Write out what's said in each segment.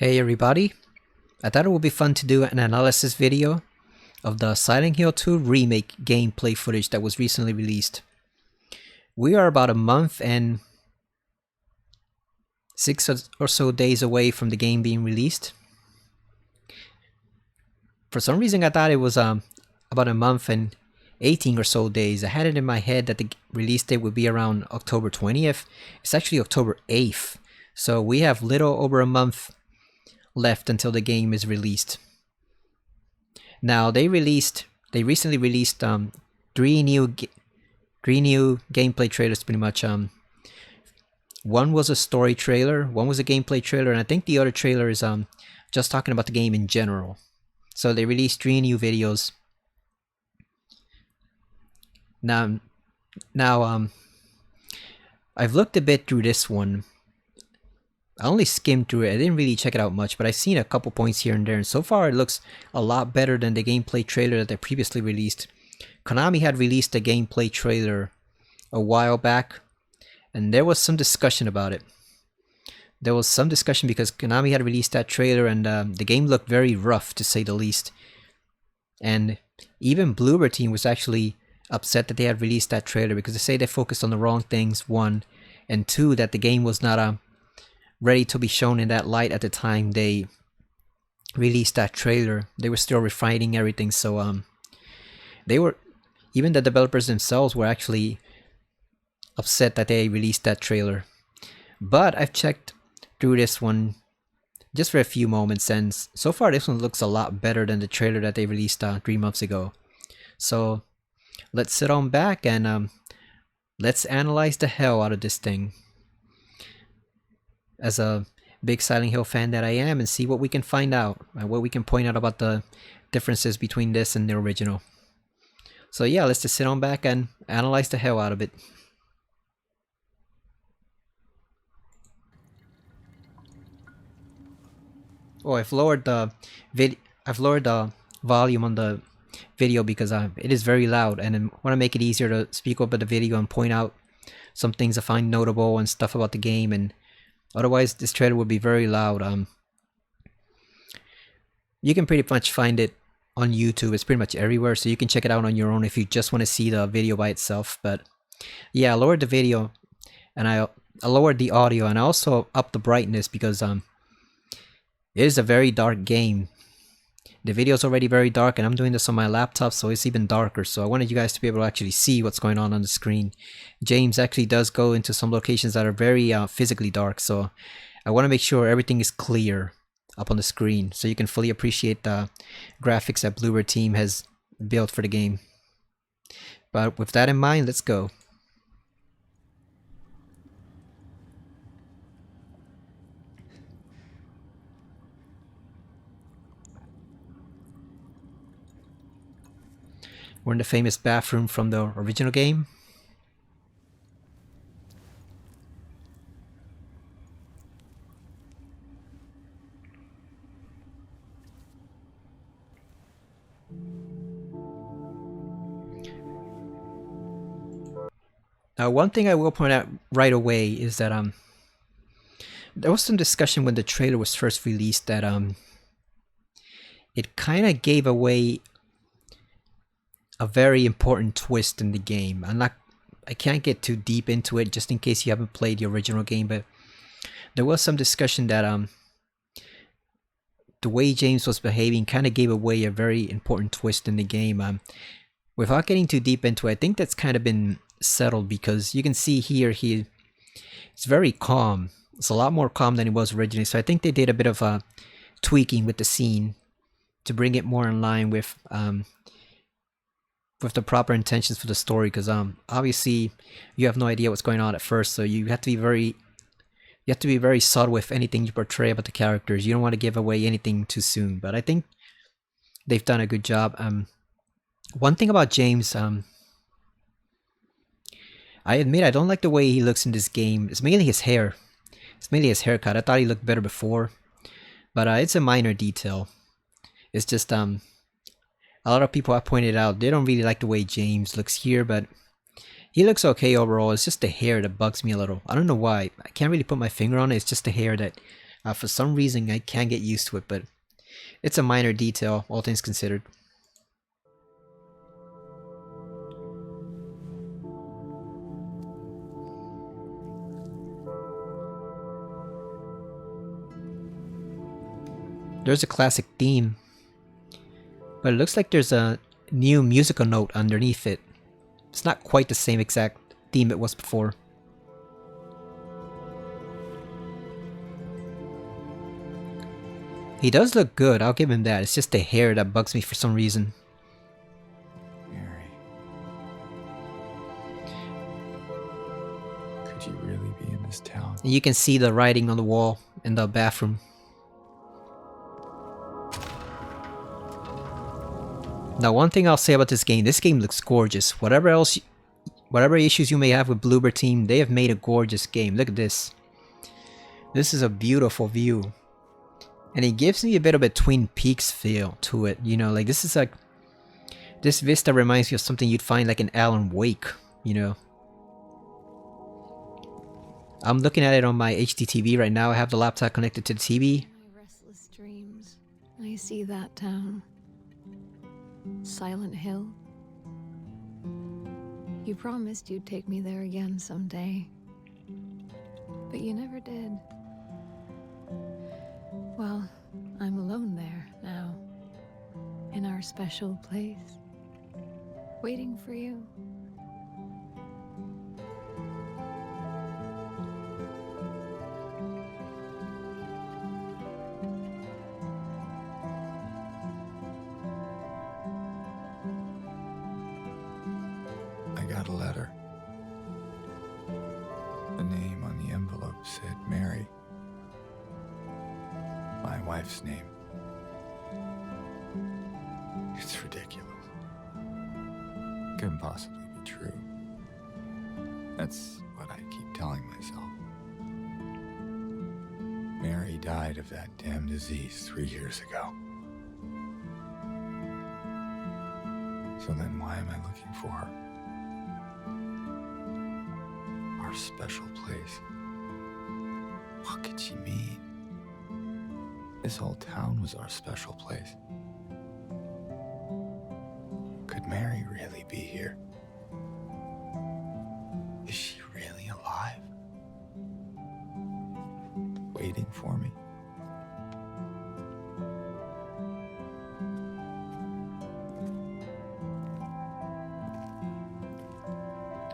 Hey everybody, I thought it would be fun to do an analysis video of the Silent Hill 2 remake gameplay footage that was recently released. We are about a month and 6 or so days away from the game being released. For some reason I thought it was about a month and 18 or so days. I had it in my head that the release date would be around October 20th. It's actually October 8th, so we have little over a month left until the game is released. Now they recently released three new gameplay trailers pretty much. One was a story trailer, one was a gameplay trailer, and I think the other trailer is just talking about the game in general. So they released 3 new videos. Now I've looked a bit through this one. I only skimmed through it. I didn't really check it out much, but I've seen a couple points here and there, and so far it looks a lot better than the gameplay trailer that they previously released. Konami had released a gameplay trailer a while back, and there was some discussion about it. There was some discussion because Konami had released that trailer, and the game looked very rough, to say the least. And even Bloober team was actually upset that they had released that trailer because they say they focused on the wrong things, one, and two, that the game was not ready to be shown in that light at the time they released that trailer. They were still refining everything, so even the developers themselves were actually upset that they released that trailer. But I've checked through this one just for a few moments, and so far this one looks a lot better than the trailer that they released 3 months ago. So let's sit on back and let's analyze the hell out of this thing as a big Silent Hill fan that I am, and see what we can find out and what we can point out about the differences between this and the original. So yeah, let's just sit on back and analyze the hell out of it. Oh, I've lowered the volume on the video because it is very loud, and I want to make it easier to speak over the video and point out some things I find notable and stuff about the game, and otherwise this trailer would be very loud. You can pretty much find it on YouTube. It's pretty much everywhere, so you can check it out on your own if you just want to see the video by itself. But yeah, I lowered the video and I lowered the audio, and I also upped the brightness because it is a very dark game. The video is already very dark, and I'm doing this on my laptop, so it's even darker. So I wanted you guys to be able to actually see what's going on the screen. James actually does go into some locations that are very physically dark, so I want to make sure everything is clear up on the screen so you can fully appreciate the graphics that Bloober team has built for the game. But with that in mind, let's go. We're in the famous bathroom from the original game. Now, one thing I will point out right away is that there was some discussion when the trailer was first released that it kind of gave away a very important twist in the game. I can't get too deep into it just in case you haven't played the original game, but there was some discussion that the way James was behaving kind of gave away a very important twist in the game. Without getting too deep into it, I think that's kind of been settled because you can see here it's very calm. It's a lot more calm than it was originally, so I think they did a bit of tweaking with the scene to bring it more in line with the proper intentions for the story, because obviously you have no idea what's going on at first, so you have to be very subtle with anything you portray about the characters. You don't want to give away anything too soon, but I think they've done a good job. One thing about James, I admit I don't like the way he looks in this game. It's mainly his hair. It's mainly his haircut. I thought he looked better before, but it's a minor detail. It's just a lot of people have pointed out they don't really like the way James looks here, but he looks okay overall. It's just the hair that bugs me a little. I don't know why. I can't really put my finger on it. It's just the hair that For some reason, I can't get used to it, but it's a minor detail, all things considered. There's a classic theme, but it looks like there's a new musical note underneath it. It's not quite the same exact theme it was before. He does look good, I'll give him that. It's just the hair that bugs me for some reason. Mary. Could you really be in this town? And you can see the writing on the wall in the bathroom. Now, one thing I'll say about this game looks gorgeous. Whatever issues you may have with Bloober team, they have made a gorgeous game. Look at this. This is a beautiful view. And it gives me a bit of a Twin Peaks feel to it. You know, like this is like... This vista reminds me of something you'd find like in Alan Wake, you know. I'm looking at it on my HD TV right now. I have the laptop connected to the TV. My restless dreams. I see that town. Silent Hill. You promised you'd take me there again someday. But you never did. Well, I'm alone there now. In our special place. Waiting for you. I got a letter. The name on the envelope said Mary. My wife's name. It's ridiculous. Couldn't possibly be true. That's what I keep telling myself. Mary died of that damn disease 3 years ago. So then why am I looking for her? Our special place. What could she mean? This whole town was our special place. Could Mary really be here? Is she really alive? Waiting for me?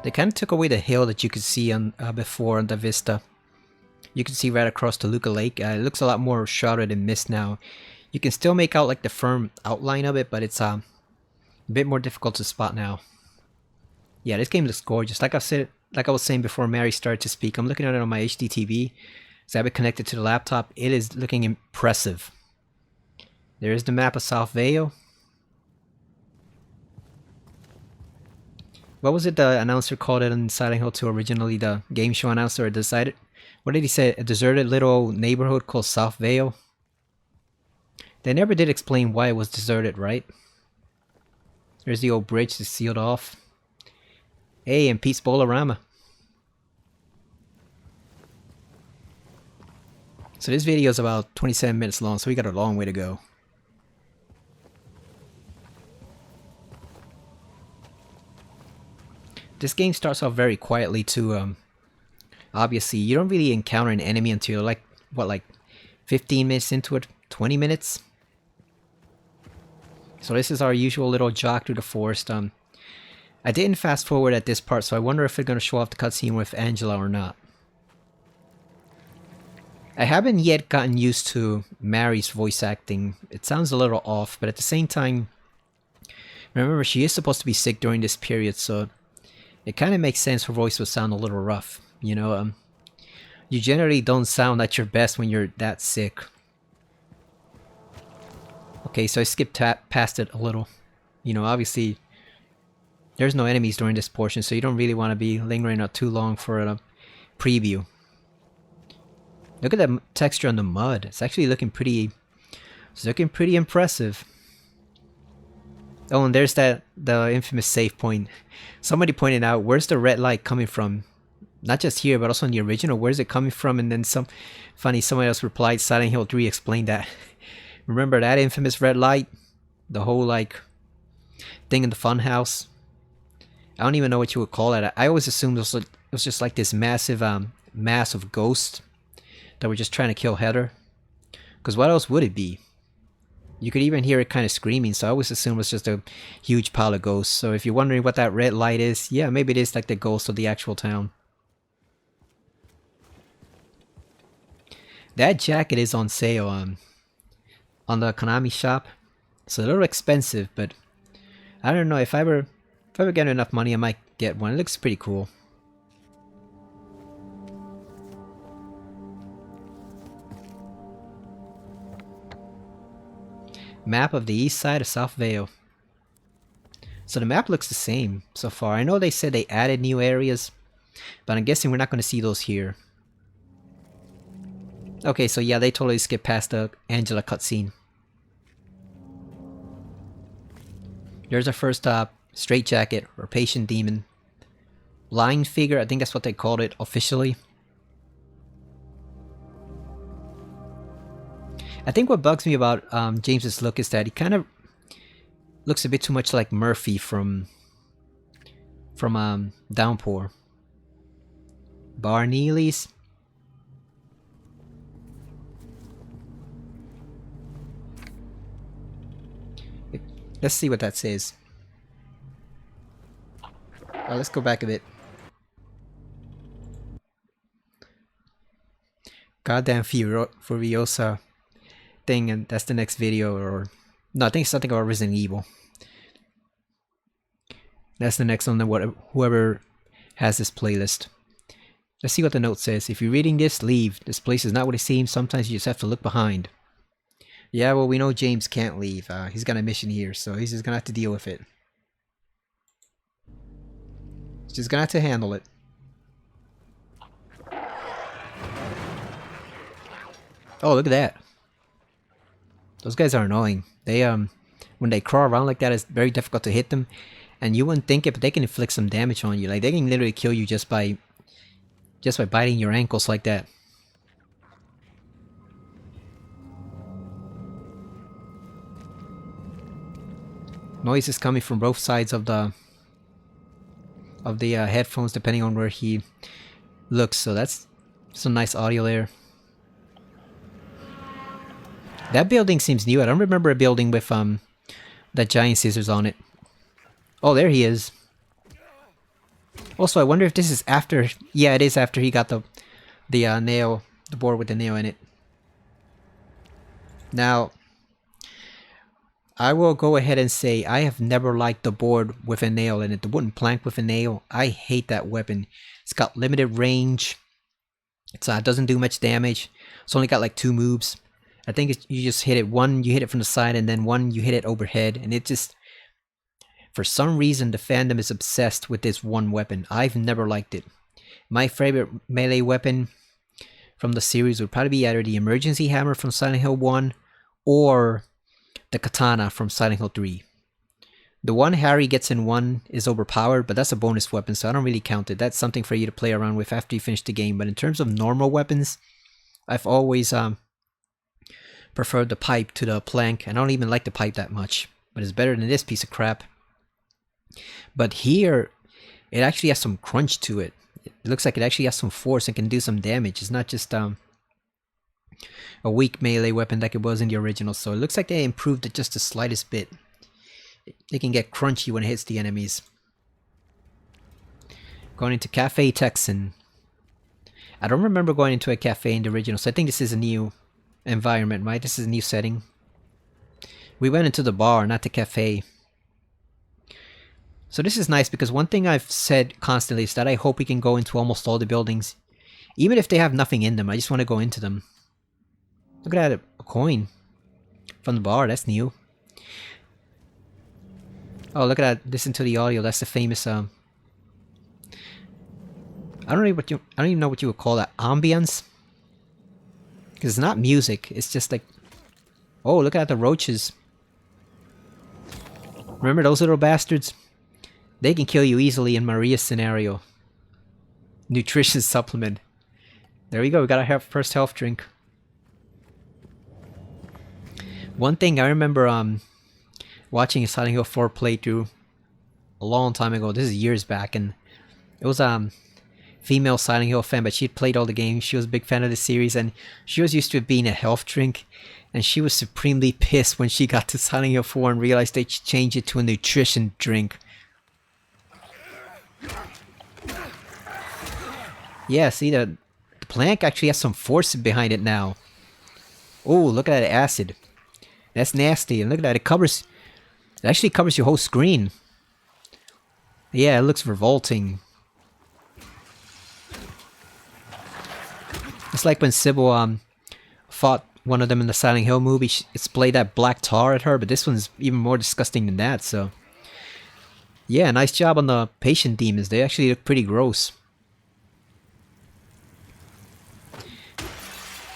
They kind of took away the hill that you could see on before on the vista. You can see right across Toluca Lake. It looks a lot more shrouded in mist now. You can still make out like the firm outline of it, but it's a bit more difficult to spot now. Yeah, this game looks gorgeous. Like I was saying before Mary started to speak, I'm looking at it on my HD TV. So I have it connected to the laptop. It is looking impressive. There is the map of South Vale. What was it the announcer called it in Silent Hill 2 originally? The game show announcer decided... What did he say? A deserted little neighborhood called South Vale? They never did explain why it was deserted, right? There's the old bridge that's sealed off. Hey, and Pete's Bolorama. So this video is about 27 minutes long, so we got a long way to go. This game starts off very quietly too. Obviously, you don't really encounter an enemy until like, what, like 15 minutes into it? 20 minutes? So this is our usual little jog through the forest. I didn't fast forward at this part, so I wonder if they're going to show off the cutscene with Angela or not. I haven't yet gotten used to Mary's voice acting. It sounds a little off, but at the same time, remember she is supposed to be sick during this period, so it kind of makes sense her voice would sound a little rough. You know, you generally don't sound at your best when you're that sick. Okay, so I skipped past it a little. You know, obviously, there's no enemies during this portion, so you don't really want to be lingering out too long for a preview. Look at that texture on the mud. It's actually looking pretty... It's looking pretty impressive. Oh, and there's the infamous save point. Somebody pointed out, where's the red light coming from? Not just here, but also in the original. Where's it coming from? And then someone else replied, Silent Hill 3 explained that. Remember that infamous red light? The whole, like, thing in the funhouse? I don't even know what you would call it. I always assumed it was just like this massive mass of ghosts that were just trying to kill Heather. Because what else would it be? You could even hear it kind of screaming, so I always assumed it was just a huge pile of ghosts. So if you're wondering what that red light is, yeah, maybe it is like the ghost of the actual town. That jacket is on sale on the Konami shop. It's a little expensive, but I don't know, if I ever get enough money, I might get one. It looks pretty cool. Map of the east side of South Vale. So the map looks the same so far. I know they said they added new areas, but I'm guessing we're not going to see those here. Okay, so yeah, they totally skipped past the Angela cutscene. There's our first straight jacket or patient demon. Blind figure, I think that's what they called it officially. I think what bugs me about James's look is that he kind of looks a bit too much like Murphy from Downpour. Bar Neely's. Let's see what that says. Let's go back a bit. Goddamn Furiosa thing, and that's the next video, or no, I think it's something about Resident Evil. That's the next one. Whoever has this playlist. Let's see what the note says. If you're reading this, leave. This place is not what it seems. Sometimes you just have to look behind. Yeah, well, we know James can't leave. He's got a mission here, so he's just gonna have to deal with it. He's just gonna have to handle it. Oh, look at that. Those guys are annoying. They when they crawl around like that, it's very difficult to hit them. And you wouldn't think it, but they can inflict some damage on you. Like, they can literally kill you just by biting your ankles like that. Noise is coming from both sides of the headphones, depending on where he looks. So that's some nice audio there. That building seems new. I don't remember a building with that giant scissors on it. Oh, there he is. Also, I wonder if this is after... Yeah, it is after he got the nail, the board with the nail in it. Now, I will go ahead and say I have never liked the board with a nail in it. The wooden plank with a nail. I hate that weapon. It's got limited range. It doesn't do much damage. It's only got like 2 moves. I think you just hit it. One, you hit it from the side, and then one, you hit it overhead. And it just... For some reason, the fandom is obsessed with this one weapon. I've never liked it. My favorite melee weapon from the series would probably be either the emergency hammer from Silent Hill 1 or the katana from Silent Hill 3. The one Harry gets in 1 is overpowered, but that's a bonus weapon, so I don't really count it. That's something for you to play around with after you finish the game. But in terms of normal weapons, I've always preferred the pipe to the plank. I don't even like the pipe that much, but it's better than this piece of crap. But here, it actually has some crunch to it. It looks like it actually has some force and can do some damage. It's not just a weak melee weapon like it was in the original. So it looks like they improved it just the slightest bit. It can get crunchy when it hits the enemies. Going into Cafe Texan. I don't remember going into a cafe in the original, so I think this is a new environment, right? This is a new setting. We went into the bar, not the cafe. So this is nice because one thing I've said constantly is that I hope we can go into almost all the buildings. Even if they have nothing in them, I just want to go into them. Look at that, a coin from the bar, that's new. Oh, look at that, listen to the audio, that's the famous, I don't even know what you would call that, ambience? Because it's not music, it's just like, oh, look at the roaches. Remember those little bastards? They can kill you easily in Maria's scenario. nutrition supplement. There we go. We got our first health drink. One thing I remember watching a Silent Hill 4 playthrough a long time ago. This is years back, and it was female Silent Hill fan, but she'd played all the games. She was a big fan of the series, and she was used to it being a health drink, and she was supremely pissed when she got to Silent Hill 4 and realized they changed it to a nutrition drink. Yeah, see, the plank actually has some force behind it now. Oh, look at that acid. That's nasty. And look at that, it actually covers your whole screen. Yeah, it looks revolting. It's like when Sybil fought one of them in the Silent Hill movie. It sprayed that black tar at her, but this one's even more disgusting than that, so... Yeah, nice job on the patient demons. They actually look pretty gross.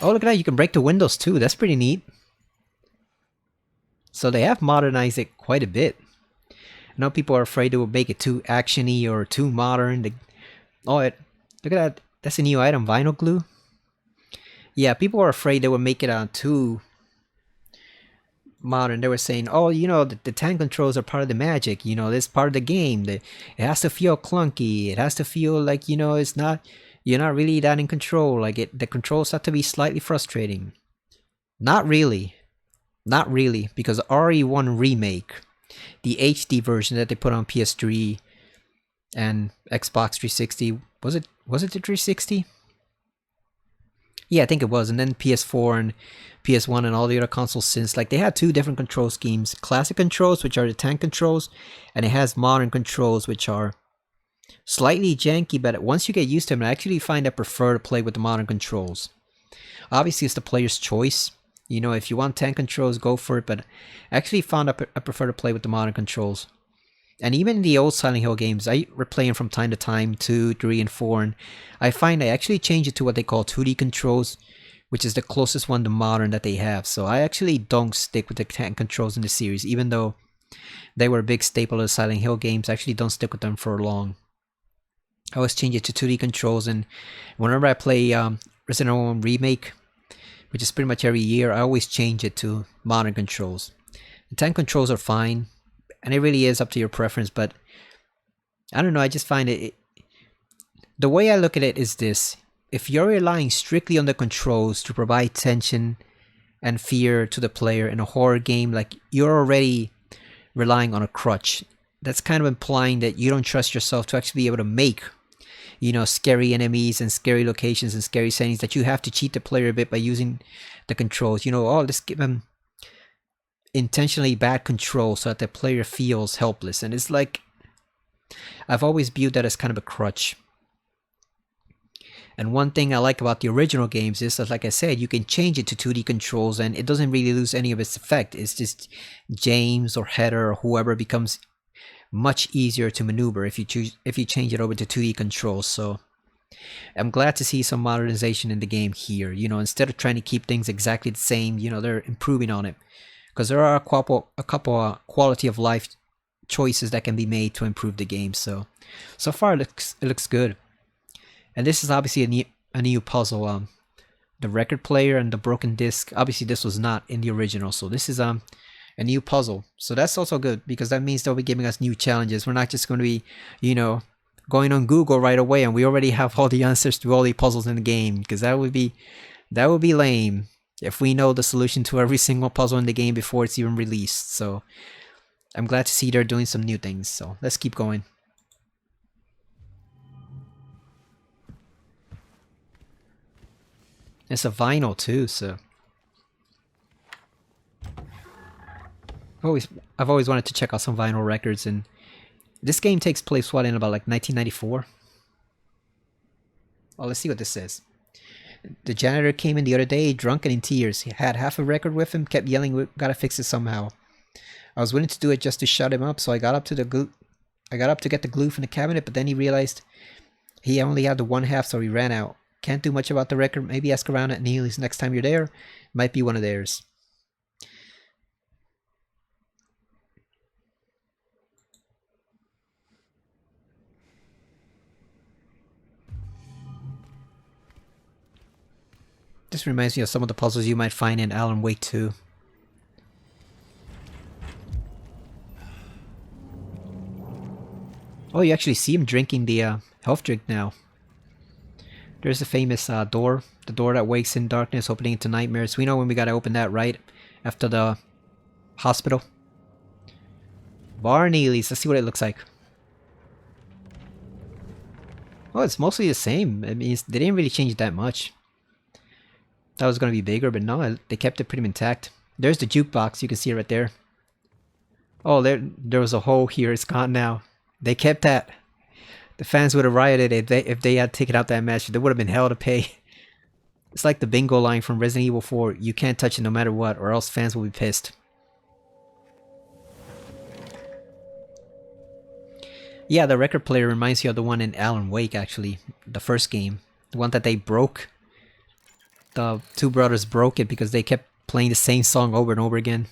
Oh, look at that. You can break the windows too. That's pretty neat. So they have modernized it quite a bit. I know people are afraid it will make it too action-y or too modern. Look at that. That's a new item, vinyl glue. Yeah, people are afraid they would make it too modern. They were saying, oh, you know, the tank controls are part of the magic. You know, this part of the game. It has to feel clunky. It has to feel like, you know, you're not really that in control. Like the controls have to be slightly frustrating. Not really. Not really, because RE1 Remake, the HD version that they put on PS3 and Xbox 360, was it the 360? Yeah, I think it was, and then PS4 and PS1 and all the other consoles since. Like, they had two different control schemes. Classic controls, which are the tank controls, and it has modern controls, which are slightly janky, but once you get used to them, I actually find I prefer to play with the modern controls. Obviously, it's the player's choice. You know, if you want tank controls, go for it, but I actually found I prefer to play with the modern controls. And even in the old Silent Hill games, I replay them from time to time, 2, 3, and 4, and I find I actually change it to what they call 2D controls, which is the closest one to modern that they have. So I actually don't stick with the tank controls in the series, even though they were a big staple of the Silent Hill games. I actually don't stick with them for long. I always change it to 2D controls, and whenever I play Resident Evil Remake, which is pretty much every year, I always change it to modern controls. The tank controls are fine, and it really is up to your preference, but I don't know, I just find the way I look at it is this: if you're relying strictly on the controls to provide tension and fear to the player in a horror game, like, you're already relying on a crutch. That's kind of implying that you don't trust yourself to actually be able to make, you know, scary enemies and scary locations and scary settings, that you have to cheat the player a bit by using the controls. You know, oh, let's give them intentionally bad control so that the player feels helpless. And it's like, I've always viewed that as kind of a crutch. And one thing I like about the original games is that, like I said, you can change it to 2D controls and it doesn't really lose any of its effect. It's just James or Heather or whoever becomes much easier to maneuver if you change it over to 2D controls. So I'm glad to see some modernization in the game here. You know, instead of trying to keep things exactly the same, you know, they're improving on it, because there are a couple quality of life choices that can be made to improve the game. So far it looks good. And this is obviously a new puzzle. The record player and the broken disc. Obviously this was not in the original, so this is a new puzzle. So that's also good, because that means they'll be giving us new challenges. We're not just going to be, you know, going on Google right away and we already have all the answers to all the puzzles in the game, because that would be lame if we know the solution to every single puzzle in the game before it's even released. So I'm glad to see they're doing some new things. So let's keep going. It's a vinyl too, so I've always wanted to check out some vinyl records, and this game takes place, what, in about like 1994? Well, let's see what this says. The janitor came in the other day, drunk and in tears. He had half a record with him, kept yelling, "We gotta fix it somehow." I was willing to do it just to shut him up, so I got up to get the glue from the cabinet, but then he realized he only had the one half, so he ran out. Can't do much about the record. Maybe ask around at Neely's next time you're there. Might be one of theirs. This reminds me of some of the puzzles you might find in Alan Wake 2. Oh, you actually see him drinking the health drink now. There's the famous door. The door that wakes in darkness, opening into nightmares. We know when we gotta open that, right? After the hospital. Bar Neely's. Let's see what it looks like. Oh, it's mostly the same. I mean, they didn't really change that much. Thought it was gonna be bigger, but no, they kept it pretty intact. There's the jukebox. You can see it right there. Oh, there was a hole here. It's gone now. They kept that. The fans would have rioted if they had taken out that match. There would have been hell to pay. It's like the bingo line from Resident Evil 4. You can't touch it no matter what, or else fans will be pissed. Yeah, the record player reminds you of the one in Alan Wake, actually. The first game. The one that they broke. The two brothers broke it because they kept playing the same song over and over again.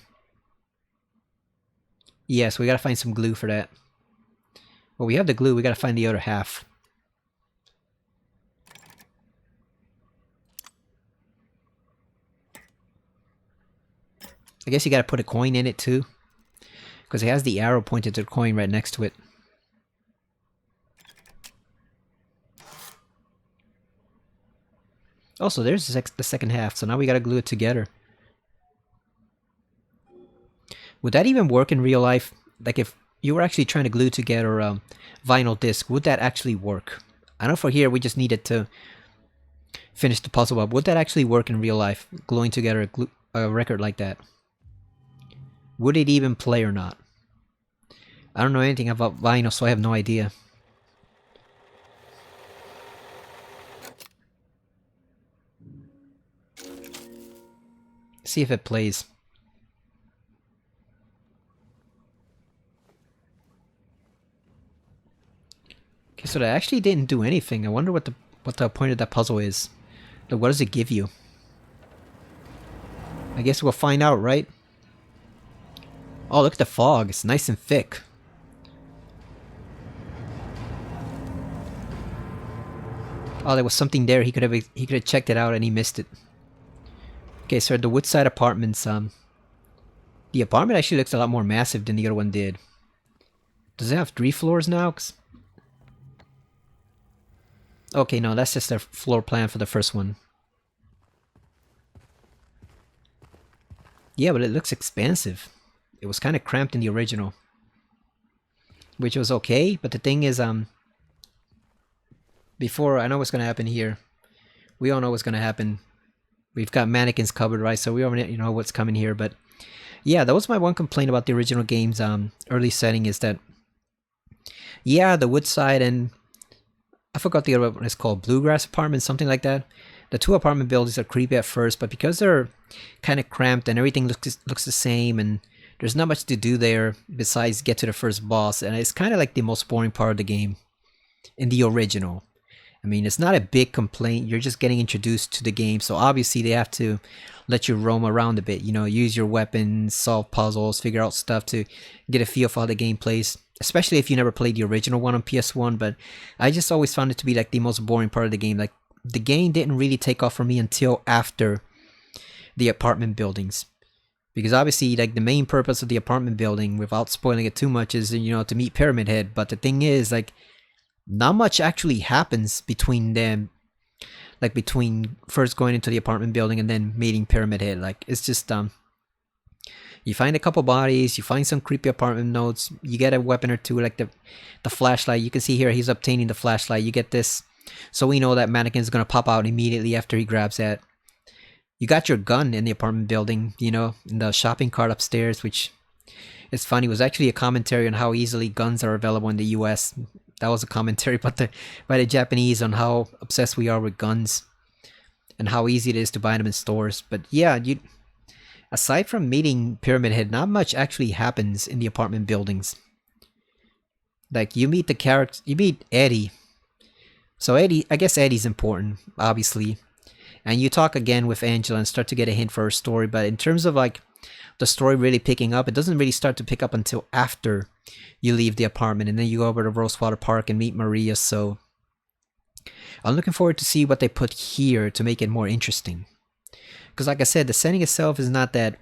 Yes, we gotta find some glue for that. Well, we have the glue, we gotta find the other half. I guess you gotta put a coin in it too. Because it has the arrow pointed to the coin right next to it. Also, there's the second half, so now we gotta glue it together. Would that even work in real life? Like if you were actually trying to glue together a vinyl disc, would that actually work? I know for here we just needed to finish the puzzle, but would that actually work in real life? Gluing together a record like that? Would it even play or not? I don't know anything about vinyl, so I have no idea. See if it plays. Okay, so that actually didn't do anything. I wonder what the point of that puzzle is. Like, what does it give you? I guess we'll find out, right? Oh, look at the fog. It's nice and thick. Oh, there was something there. He could have checked it out and he missed it. Okay, so the Woodside Apartments. The apartment actually looks a lot more massive than the other one did. Does it have 3 floors now? Okay, no, that's just their floor plan for the first one. Yeah, but it looks expansive. It was kind of cramped in the original. Which was okay, but the thing is, before, I know what's going to happen here. We all know what's going to happen. We've got mannequins covered, right? So we already know what's coming here, but... Yeah, that was my one complaint about the original game's early setting is that... Yeah, the Woodside and... I forgot the other one is called, Bluegrass Apartment, something like that. The 2 apartment buildings are creepy at first, but because they're kind of cramped and everything looks the same and there's not much to do there besides get to the first boss, and it's kind of like the most boring part of the game in the original. I mean, it's not a big complaint, you're just getting introduced to the game, so obviously they have to let you roam around a bit, you know, use your weapons, solve puzzles, figure out stuff to get a feel for how the game plays. Especially if you never played the original one on PS1, but I just always found it to be like the most boring part of the game. Like, the game didn't really take off for me until after the apartment buildings. Because obviously, like, the main purpose of the apartment building, without spoiling it too much, is, you know, to meet Pyramid Head. But the thing is, like, not much actually happens between them. Like, between first going into the apartment building and then meeting Pyramid Head. Like, it's just, you find a couple bodies, you find some creepy apartment notes, you get a weapon or two, like the flashlight. You can see here he's obtaining the flashlight. You get this, so we know that mannequin is going to pop out immediately after he grabs that. You got your gun in the apartment building, you know, in the shopping cart upstairs, which is funny. It was actually a commentary on how easily guns are available in the US. That was a commentary by the Japanese on how obsessed we are with guns and how easy it is to buy them in stores. But yeah, aside from meeting Pyramid Head, not much actually happens in the apartment buildings. Like, you meet the character, you meet Eddie. So Eddie, I guess Eddie's important, obviously. And you talk again with Angela and start to get a hint for her story. But in terms of, like, the story really picking up, it doesn't really start to pick up until after you leave the apartment. And then you go over to Rosewater Park and meet Maria, so... I'm looking forward to see what they put here to make it more interesting. because like I said, the setting itself is not that,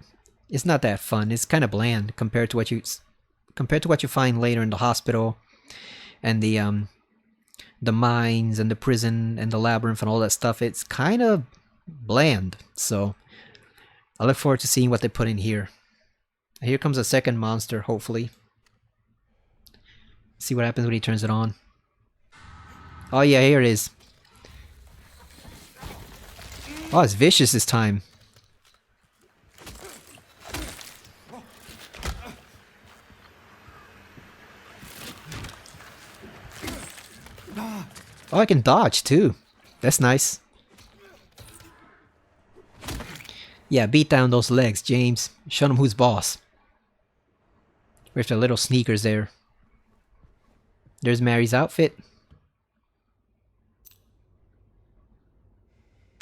it's not that fun. It's kind of bland compared to what you find later in the hospital, and the mines and the prison and the labyrinth and all that stuff. It's kind of bland. So I look forward to seeing what they put in here. Here comes a second monster, hopefully. See what happens when he turns it on. Oh yeah, here it is. Oh, it's vicious this time. Oh, I can dodge too. That's nice. Yeah, beat down those legs, James. Show them who's boss. With the little sneakers there. There's Mary's outfit.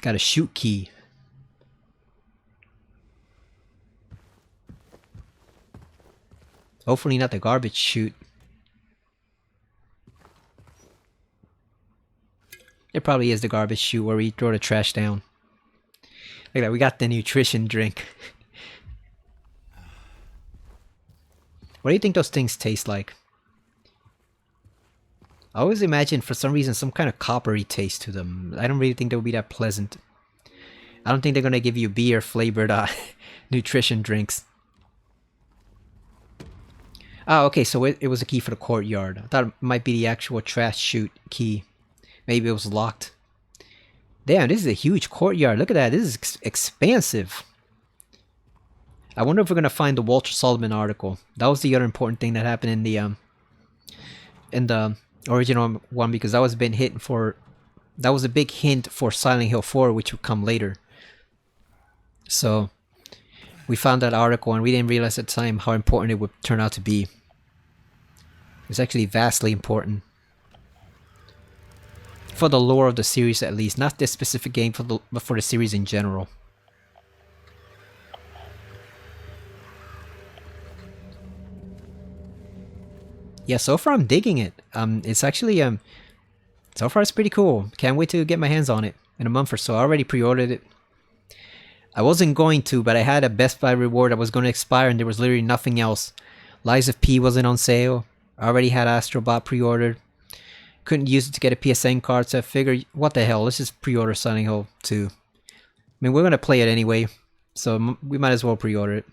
Got a shoot key. Hopefully not the garbage chute. It probably is the garbage chute where we throw the trash down. Look at that, we got the nutrition drink. What do you think those things taste like? I always imagine for some reason some kind of coppery taste to them. I don't really think they would be that pleasant. I don't think they're gonna give you beer flavored nutrition drinks. Oh, okay, so it was a key for the courtyard. I thought it might be the actual trash chute key. Maybe it was locked. Damn, this is a huge courtyard. Look at that. This is expansive. I wonder if we're gonna find the Walter Sullivan article. That was the other important thing that happened in the original one, because that was a big hint for Silent Hill 4, which would come later. So we found that article and we didn't realize at the time how important it would turn out to be. It's actually vastly important. For the lore of the series at least. Not this specific game, but for the series in general. Yeah, so far I'm digging it. It's actually, so far it's pretty cool. Can't wait to get my hands on it in a month or so. I already pre-ordered it. I wasn't going to, but I had a Best Buy reward that was going to expire and there was literally nothing else. Lies of P wasn't on sale. I already had Astrobot pre-ordered. Couldn't use it to get a PSN card, so I figured, what the hell, let's just pre-order Silent Hill 2. I mean, we're going to play it anyway, so we might as well pre-order it.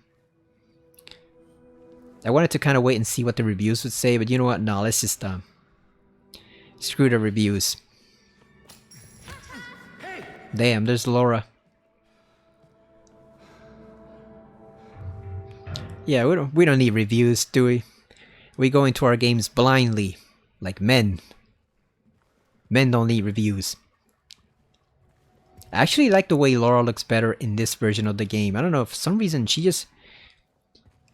I wanted to kind of wait and see what the reviews would say, but you know what, no, let's just screw the reviews. Damn, there's Laura. Yeah, we don't need reviews, do we? We go into our games blindly, like men. Men don't need reviews. I actually like the way Laura looks better in this version of the game. I don't know, for some reason she just...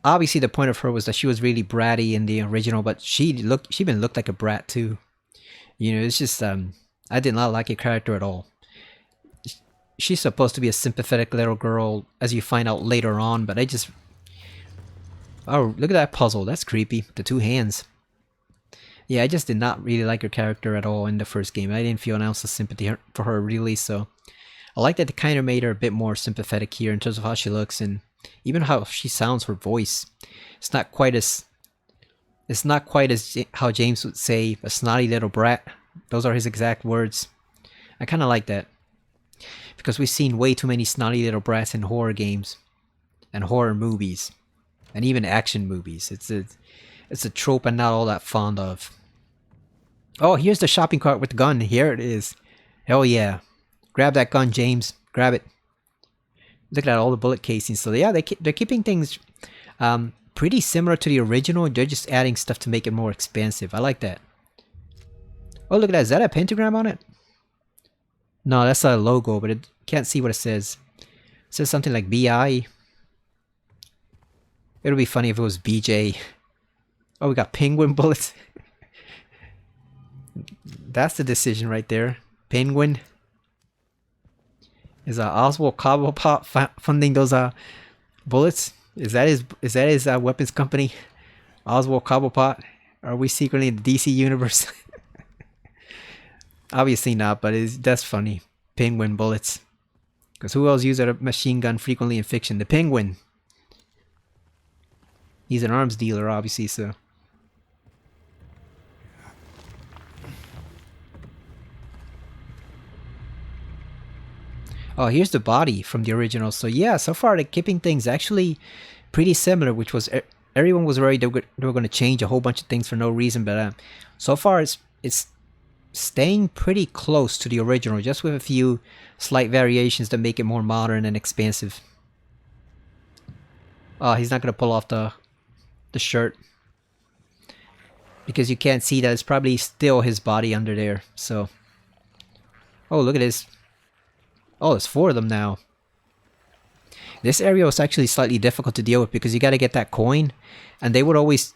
Obviously the point of her was that she was really bratty in the original, but she even looked like a brat too. You know, it's just, I did not like her character at all. She's supposed to be a sympathetic little girl, as you find out later on, but I just... Oh, look at that puzzle. That's creepy. The two hands. Yeah, I just did not really like her character at all in the first game. I didn't feel an ounce of sympathy for her, really, so... I like that they kind of made her a bit more sympathetic here in terms of how she looks and even how she sounds, her voice. It's not quite as how James would say, a snotty little brat. Those are his exact words. I kind of like that. Because we've seen way too many snotty little brats in horror games. And horror movies. And even action movies. It's a trope I'm not all that fond of. Oh, here's the shopping cart with the gun. Here it is. Hell yeah. Grab that gun, James. Grab it. Look at all the bullet casings. So yeah, they're keeping things pretty similar to the original. They're just adding stuff to make it more expansive. I like that. Oh, look at that. Is that a pentagram on it? No, that's a logo, but it can't see what it says. It says something like BI. It would be funny if it was BJ. Oh, we got penguin bullets. That's the decision right there. Penguin. Is Oswald Cobblepot funding those bullets? Is that his weapons company? Oswald Cobblepot? Are we secretly in the DC universe? Obviously not, but that's funny. Penguin bullets. Because who else uses a machine gun frequently in fiction? The Penguin. He's an arms dealer, obviously, so. Oh, here's the body from the original. So yeah, so far they're keeping things actually pretty similar, which was everyone was worried they were going to change a whole bunch of things for no reason, but so far it's staying pretty close to the original, just with a few slight variations that make it more modern and expansive. Oh, he's not going to pull off the shirt because you can't see that it's probably still his body under there. So, oh, look at this. Oh, there's 4 of them now. This area was actually slightly difficult to deal with because you got to get that coin, and they would always.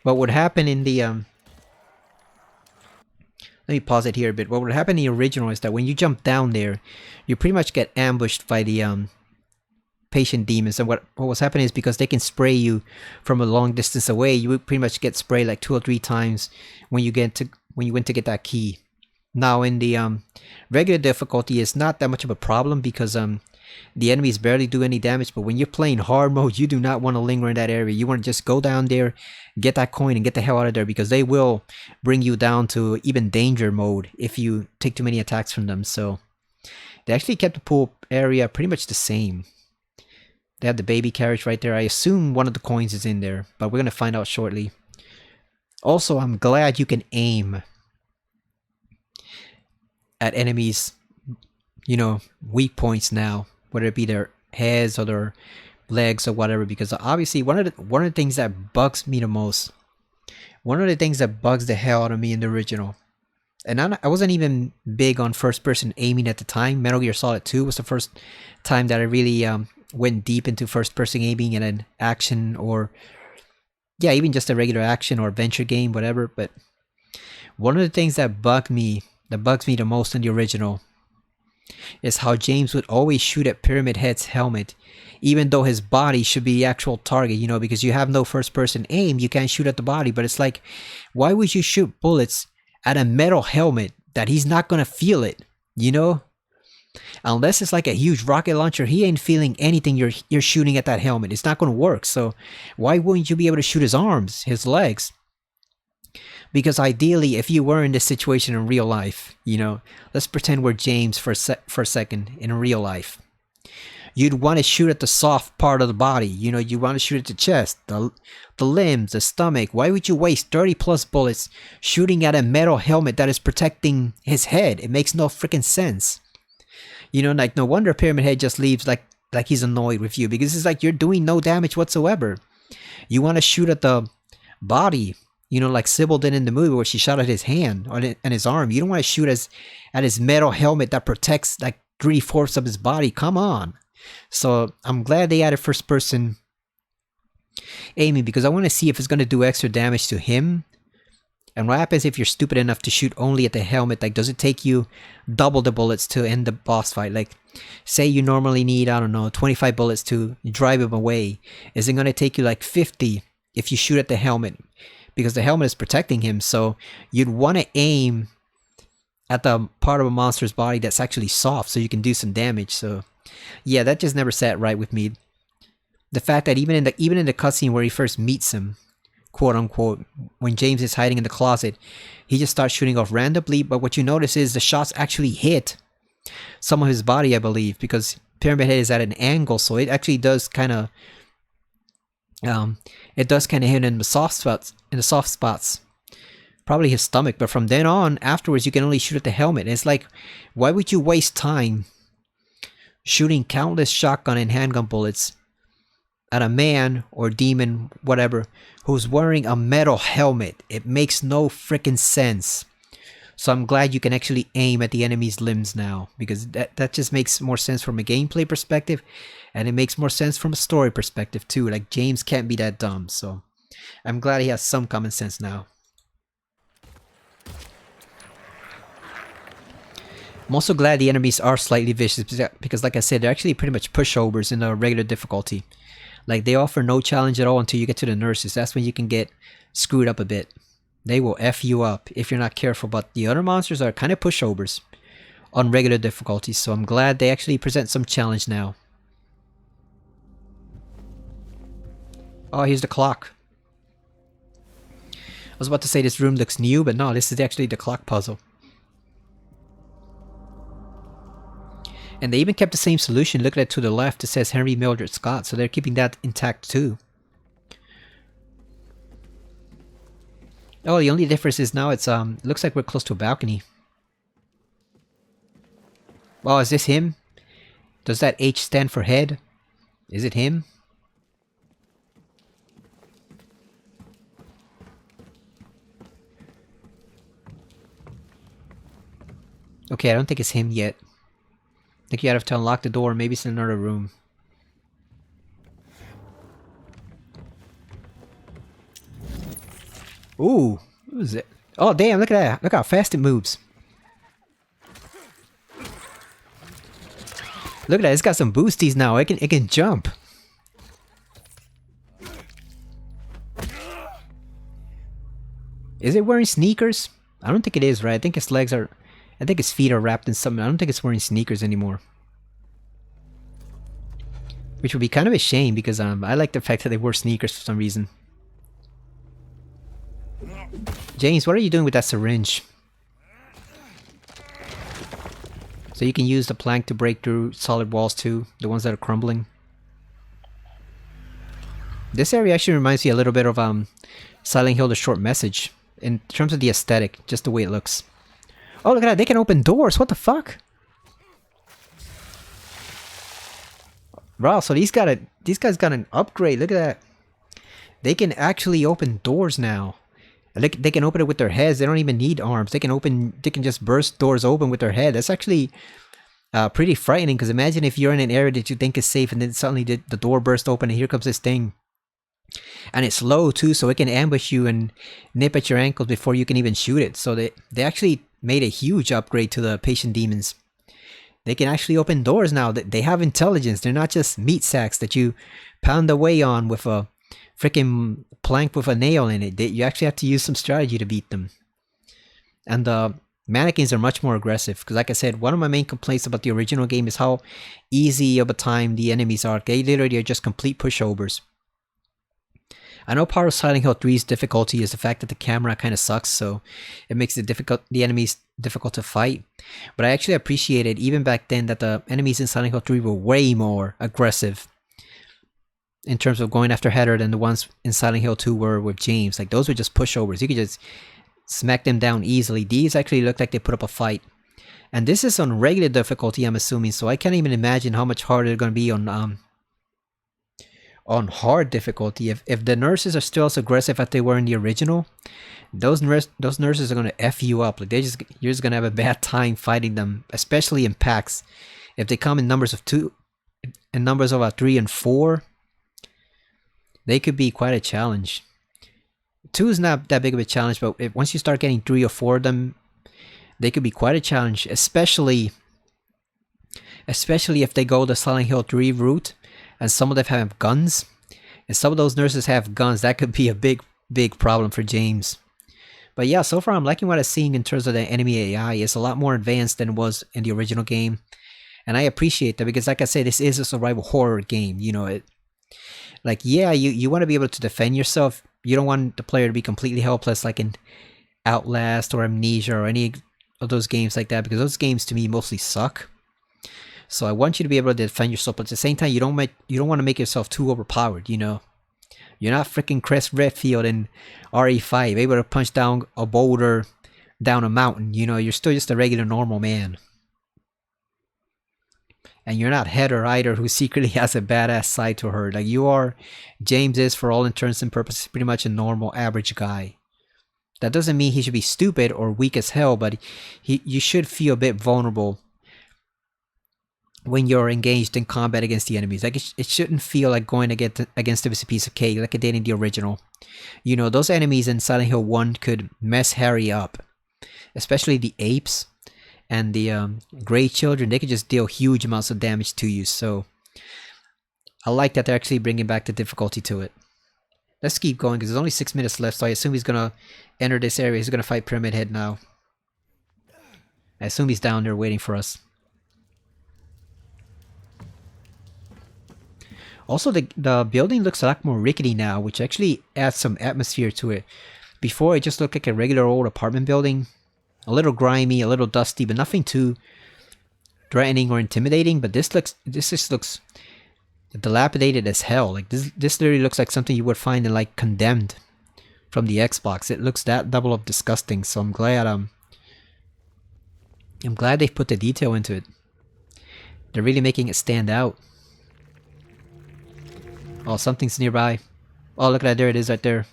What would happen in the Let me pause it here a bit. What would happen in the original is that when you jump down there, you pretty much get ambushed by the patient demons, and what was happening is because they can spray you from a long distance away, you would pretty much get sprayed like 2 or 3 times when you went to get that key. Now in the regular difficulty, it's not that much of a problem because the enemies barely do any damage, but when you're playing hard mode, you do not want to linger in that area. You want to just go down there, get that coin, and get the hell out of there, because they will bring you down to even danger mode if you take too many attacks from them. So they actually kept the pool area pretty much the same. They have the baby carriage right there. I assume one of the coins is in there, but we're going to find out shortly. Also, I'm glad you can aim at enemies, you know, weak points now, whether it be their heads or their legs or whatever, because obviously one of the things that bugs me the most, one of the things that bugs the hell out of me in the original, and I wasn't even big on first person aiming at the time. Metal Gear Solid 2 was the first time that I really went deep into first person aiming in an action, or yeah, even just a regular action or adventure game, whatever. But one of the things that bugs me the most in the original is how James would always shoot at Pyramid Head's helmet, even though his body should be the actual target, you know, because you have no first person aim, you can't shoot at the body. But it's like, why would you shoot bullets at a metal helmet that he's not gonna feel it, you know? Unless it's like a huge rocket launcher, he ain't feeling anything you're shooting at that helmet. It's not gonna work. So why wouldn't you be able to shoot his arms, his legs? Because ideally, if you were in this situation in real life, you know, let's pretend we're James for a second in real life. You'd want to shoot at the soft part of the body. You know, you want to shoot at the chest, the limbs, the stomach. Why would you waste 30 plus bullets shooting at a metal helmet that is protecting his head? It makes no freaking sense. You know, like, no wonder Pyramid Head just leaves like he's annoyed with you, because it's like you're doing no damage whatsoever. You want to shoot at the body, you know, like Sybil did in the movie where she shot at his hand and his arm. You don't want to shoot at his metal helmet that protects like 3/4 of his body. Come on. So I'm glad they added first person aiming, because I want to see if it's going to do extra damage to him. And what happens if you're stupid enough to shoot only at the helmet? Like, does it take you double the bullets to end the boss fight? Like, say you normally need, I don't know, 25 bullets to drive him away. Is it going to take you like 50 if you shoot at the helmet? Because the helmet is protecting him. So you'd want to aim at the part of a monster's body that's actually soft, so you can do some damage. So yeah, that just never sat right with me. The fact that even in the cutscene where he first meets him, quote unquote, when James is hiding in the closet, he just starts shooting off randomly. But what you notice is the shots actually hit some of his body, I believe, because Pyramid Head is at an angle, so it actually does kind of hit in the soft spots, probably his stomach. But from then on, afterwards, you can only shoot at the helmet. And it's like, why would you waste time shooting countless shotgun and handgun bullets at a man or demon, whatever, who's wearing a metal helmet? It makes no freaking sense. So I'm glad you can actually aim at the enemy's limbs now, because that just makes more sense from a gameplay perspective, and it makes more sense from a story perspective too. Like, James can't be that dumb, so I'm glad he has some common sense now. I'm also glad the enemies are slightly vicious, because like I said, they're actually pretty much pushovers in a regular difficulty. Like, they offer no challenge at all until you get to the nurses. That's when you can get screwed up a bit. They will F you up if you're not careful, but the other monsters are kind of pushovers. on regular difficulty, so I'm glad they actually present some challenge now. Oh, here's the clock. I was about to say this room looks new, but no, this is actually the clock puzzle. And they even kept the same solution. Look at it to the left, it says Henry Mildred Scott, so they're keeping that intact too. Oh, the only difference is now it's looks like we're close to a balcony. Oh, is this him? Does that H stand for head? Is it him? Okay, I don't think it's him yet. I think you have to unlock the door. Maybe it's in another room. Ooh, what is it? Oh, damn, look at that. Look how fast it moves. Look at that, it's got some boosties now. It can jump. Is it wearing sneakers? I don't think it is, right? I think his legs are... I think his feet are wrapped in something. I don't think it's wearing sneakers anymore. Which would be kind of a shame because I like the fact that they wore sneakers for some reason. James, what are you doing with that syringe? So you can use the plank to break through solid walls too, the ones that are crumbling. This area actually reminds me a little bit of Silent Hill: The Short Message in terms of the aesthetic, just the way it looks. Oh, look at that, they can open doors. What the fuck? Wow, so these guys got an upgrade. Look at that. They can actually open doors now. They can open it with their heads. They don't even need arms. They can just burst doors open with their head. That's actually pretty frightening, because imagine if you're in an area that you think is safe and then suddenly the door bursts open and here comes this thing. And it's slow too, so it can ambush you and nip at your ankles before you can even shoot it. So they actually made a huge upgrade to the patient demons. They can actually open doors now. They have intelligence. They're not just meat sacks that you pound away on with a freaking plank with a nail in it. You actually have to use some strategy to beat them. And the mannequins are much more aggressive, because like I said, one of my main complaints about the original game is how easy of a time the enemies are. They literally are just complete pushovers. I know part of Silent Hill 3's difficulty is the fact that the camera kind of sucks, so it makes the enemies difficult to fight. But I actually appreciated even back then that the enemies in Silent Hill 3 were way more aggressive in terms of going after Heather than the ones in Silent Hill 2 were with James. Like, those were just pushovers. You could just smack them down easily. These actually look like they put up a fight. And this is on regular difficulty, I'm assuming, so I can't even imagine how much harder they're going to be on hard difficulty. If the nurses are still as aggressive as they were in the original, those nurses are going to F you up. Like, you're just going to have a bad time fighting them, especially in packs. If they come in numbers of 2, in numbers of 3 and 4, they could be quite a challenge. 2 is not that big of a challenge, but once you start getting 3 or 4 of them, they could be quite a challenge, especially if they go the Silent Hill 3 route and some of them have guns. If some of those nurses have guns, that could be a big problem for James. But yeah, so far I'm liking what I'm seeing in terms of the enemy AI. It's a lot more advanced than it was in the original game. And I appreciate that, because like I said, this is a survival horror game. You know, like, yeah, you want to be able to defend yourself. You don't want the player to be completely helpless like in Outlast or Amnesia or any of those games like that, because those games to me mostly suck. So I want you to be able to defend yourself, but at the same time, you don't want to make yourself too overpowered, you know? You're not freaking Chris Redfield in RE5, able to punch down a boulder down a mountain, you know? You're still just a regular normal man. And you're not Heather either, who secretly has a badass side to her. Like you are, James is, for all intents and purposes, pretty much a normal, average guy. That doesn't mean he should be stupid or weak as hell, but you should feel a bit vulnerable when you're engaged in combat against the enemies. Like, it shouldn't feel like going against a piece of cake like it did in the original. You know, those enemies in Silent Hill 1 could mess Harry up. Especially the apes and the gray children. They could just deal huge amounts of damage to you. So I like that they're actually bringing back the difficulty to it. Let's keep going, because there's only 6 minutes left, so I assume he's going to enter this area. He's going to fight Pyramid Head now. I assume he's down there waiting for us. Also, the building looks a lot more rickety now, which actually adds some atmosphere to it. Before, it just looked like a regular old apartment building. A little grimy, a little dusty, but nothing too threatening or intimidating. But this just looks dilapidated as hell. Like this literally looks like something you would find in like Condemned from the Xbox. It looks that double of disgusting. So I'm glad they put the detail into it. They're really making it stand out. Oh, something's nearby. Oh, look at that. There it is right there.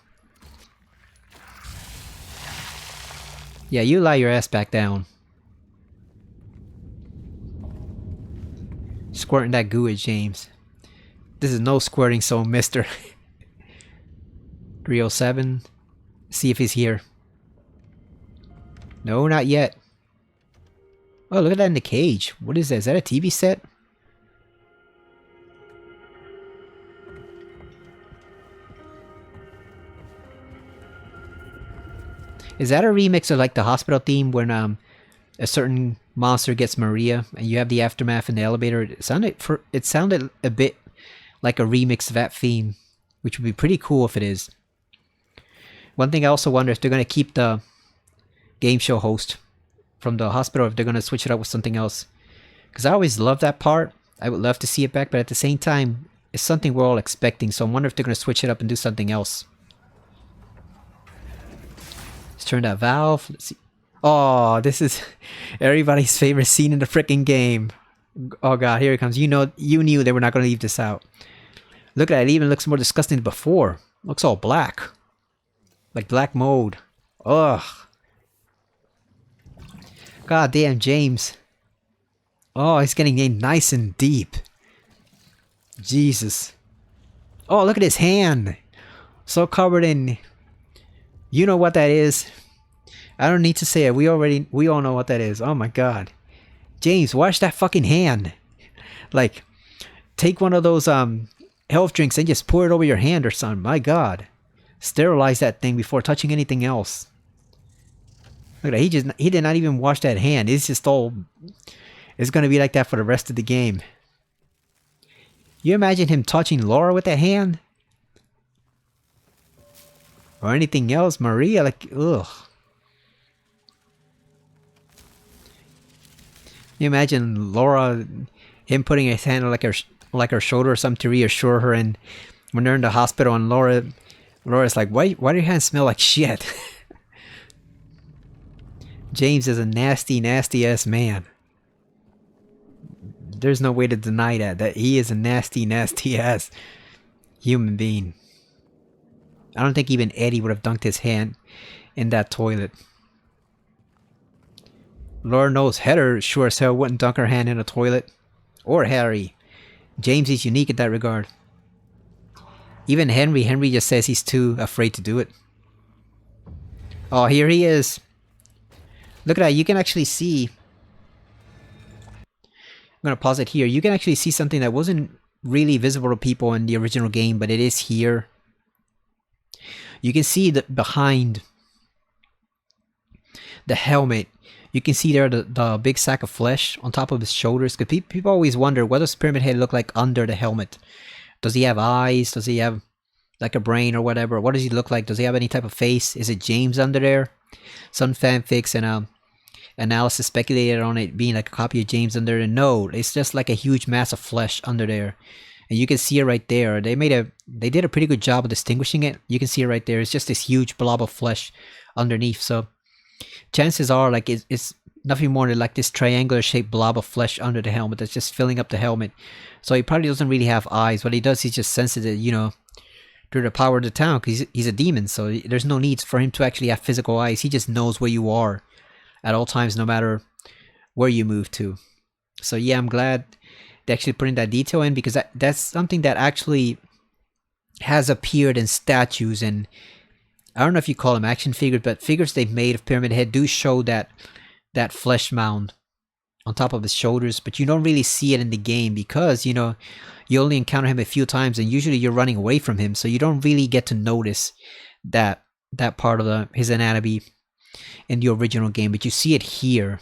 Yeah, you lie your ass back down. Squirting that goo at James. This is no squirting, so mister. 307. See if he's here. No, not yet. Oh, look at that in the cage. What is that? Is that a TV set? Is that a remix of like the hospital theme when a certain monster gets Maria and you have the aftermath in the elevator? It sounded a bit like a remix of that theme, which would be pretty cool if it is. One thing I also wonder if they're going to keep the game show host from the hospital, if they're going to switch it up with something else. Because I always love that part. I would love to see it back, but at the same time, it's something we're all expecting. So I wonder if they're going to switch it up and do something else. Let's turn that valve. Let's see. Oh, this is everybody's favorite scene in the freaking game. Oh god, here it comes. You knew they were not going to leave this out. Look at it. It even looks more disgusting than before. Looks all black. Like black mold. Ugh. God damn, James. Oh, he's getting in nice and deep. Jesus. Oh, look at his hand. So covered in... You know what that is. I don't need to say it. We all know what that is. Oh my god. James, wash that fucking hand. Like, take one of those health drinks and just pour it over your hand or something. My god. Sterilize that thing before touching anything else. Look at that. He did not even wash that hand. It's just all... It's gonna be like that for the rest of the game. You imagine him touching Laura with that hand? Or anything else? Maria, like, ugh. You imagine Laura, him putting his hand on like her shoulder or something to reassure her, and when they're in the hospital and Laura's like, why do your hands smell like shit? James is a nasty, nasty ass man. There's no way to deny that he is a nasty, nasty ass human being. I don't think even Eddie would have dunked his hand in that toilet. Lord knows Heather sure as hell wouldn't dunk her hand in a toilet. Or Harry. James is unique in that regard. Even Henry just says he's too afraid to do it. Oh, here he is. Look at that, you can actually see... I'm gonna pause it here. You can actually see something that wasn't really visible to people in the original game, but it is here. You can see that behind the helmet, you can see there the big sack of flesh on top of his shoulders. Because people always wonder, what does Pyramid Head look like under the helmet? Does he have eyes? Does he have like a brain or whatever? What does he look like? Does he have any type of face? Is it James under there? Some fanfics and analysis speculated on it being like a copy of James under there. No, it's just like a huge mass of flesh under there. And you can see it right there. They did a pretty good job of distinguishing it. You can see it right there. It's just this huge blob of flesh underneath. So chances are like it's nothing more than like this triangular shaped blob of flesh under the helmet that's just filling up the helmet. So he probably doesn't really have eyes. What he does, he just senses it, you know, through the power of the town, because he's a demon. So there's no need for him to actually have physical eyes. He just knows where you are at all times, no matter where you move to. So yeah, I'm glad they actually putting that detail in, because that's something that actually has appeared in statues, and I don't know if you call them action figures, but figures they've made of Pyramid Head do show that flesh mound on top of his shoulders, but you don't really see it in the game because, you know, you only encounter him a few times and usually you're running away from him, so you don't really get to notice that part of his anatomy in the original game, but you see it here.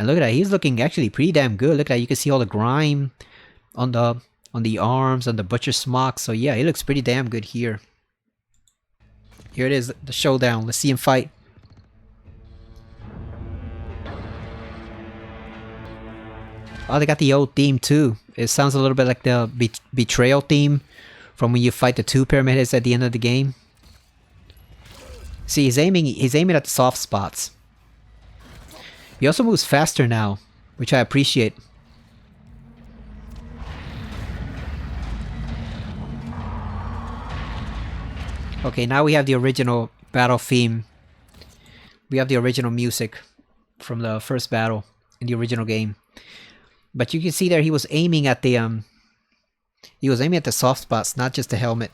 And look at that, he's looking actually pretty damn good. Look at that, you can see all the grime on the arms, on the butcher smock. So yeah, he looks pretty damn good here. Here it is, the showdown. Let's see him fight. Oh, they got the old theme too. It sounds a little bit like the betrayal theme from when you fight the 2 pyramid heads at the end of the game. See, he's aiming at the soft spots. He also moves faster now, which I appreciate. Okay, now we have the original battle theme. We have the original music from the first battle in the original game. But you can see there he was aiming at the soft spots, not just the helmet.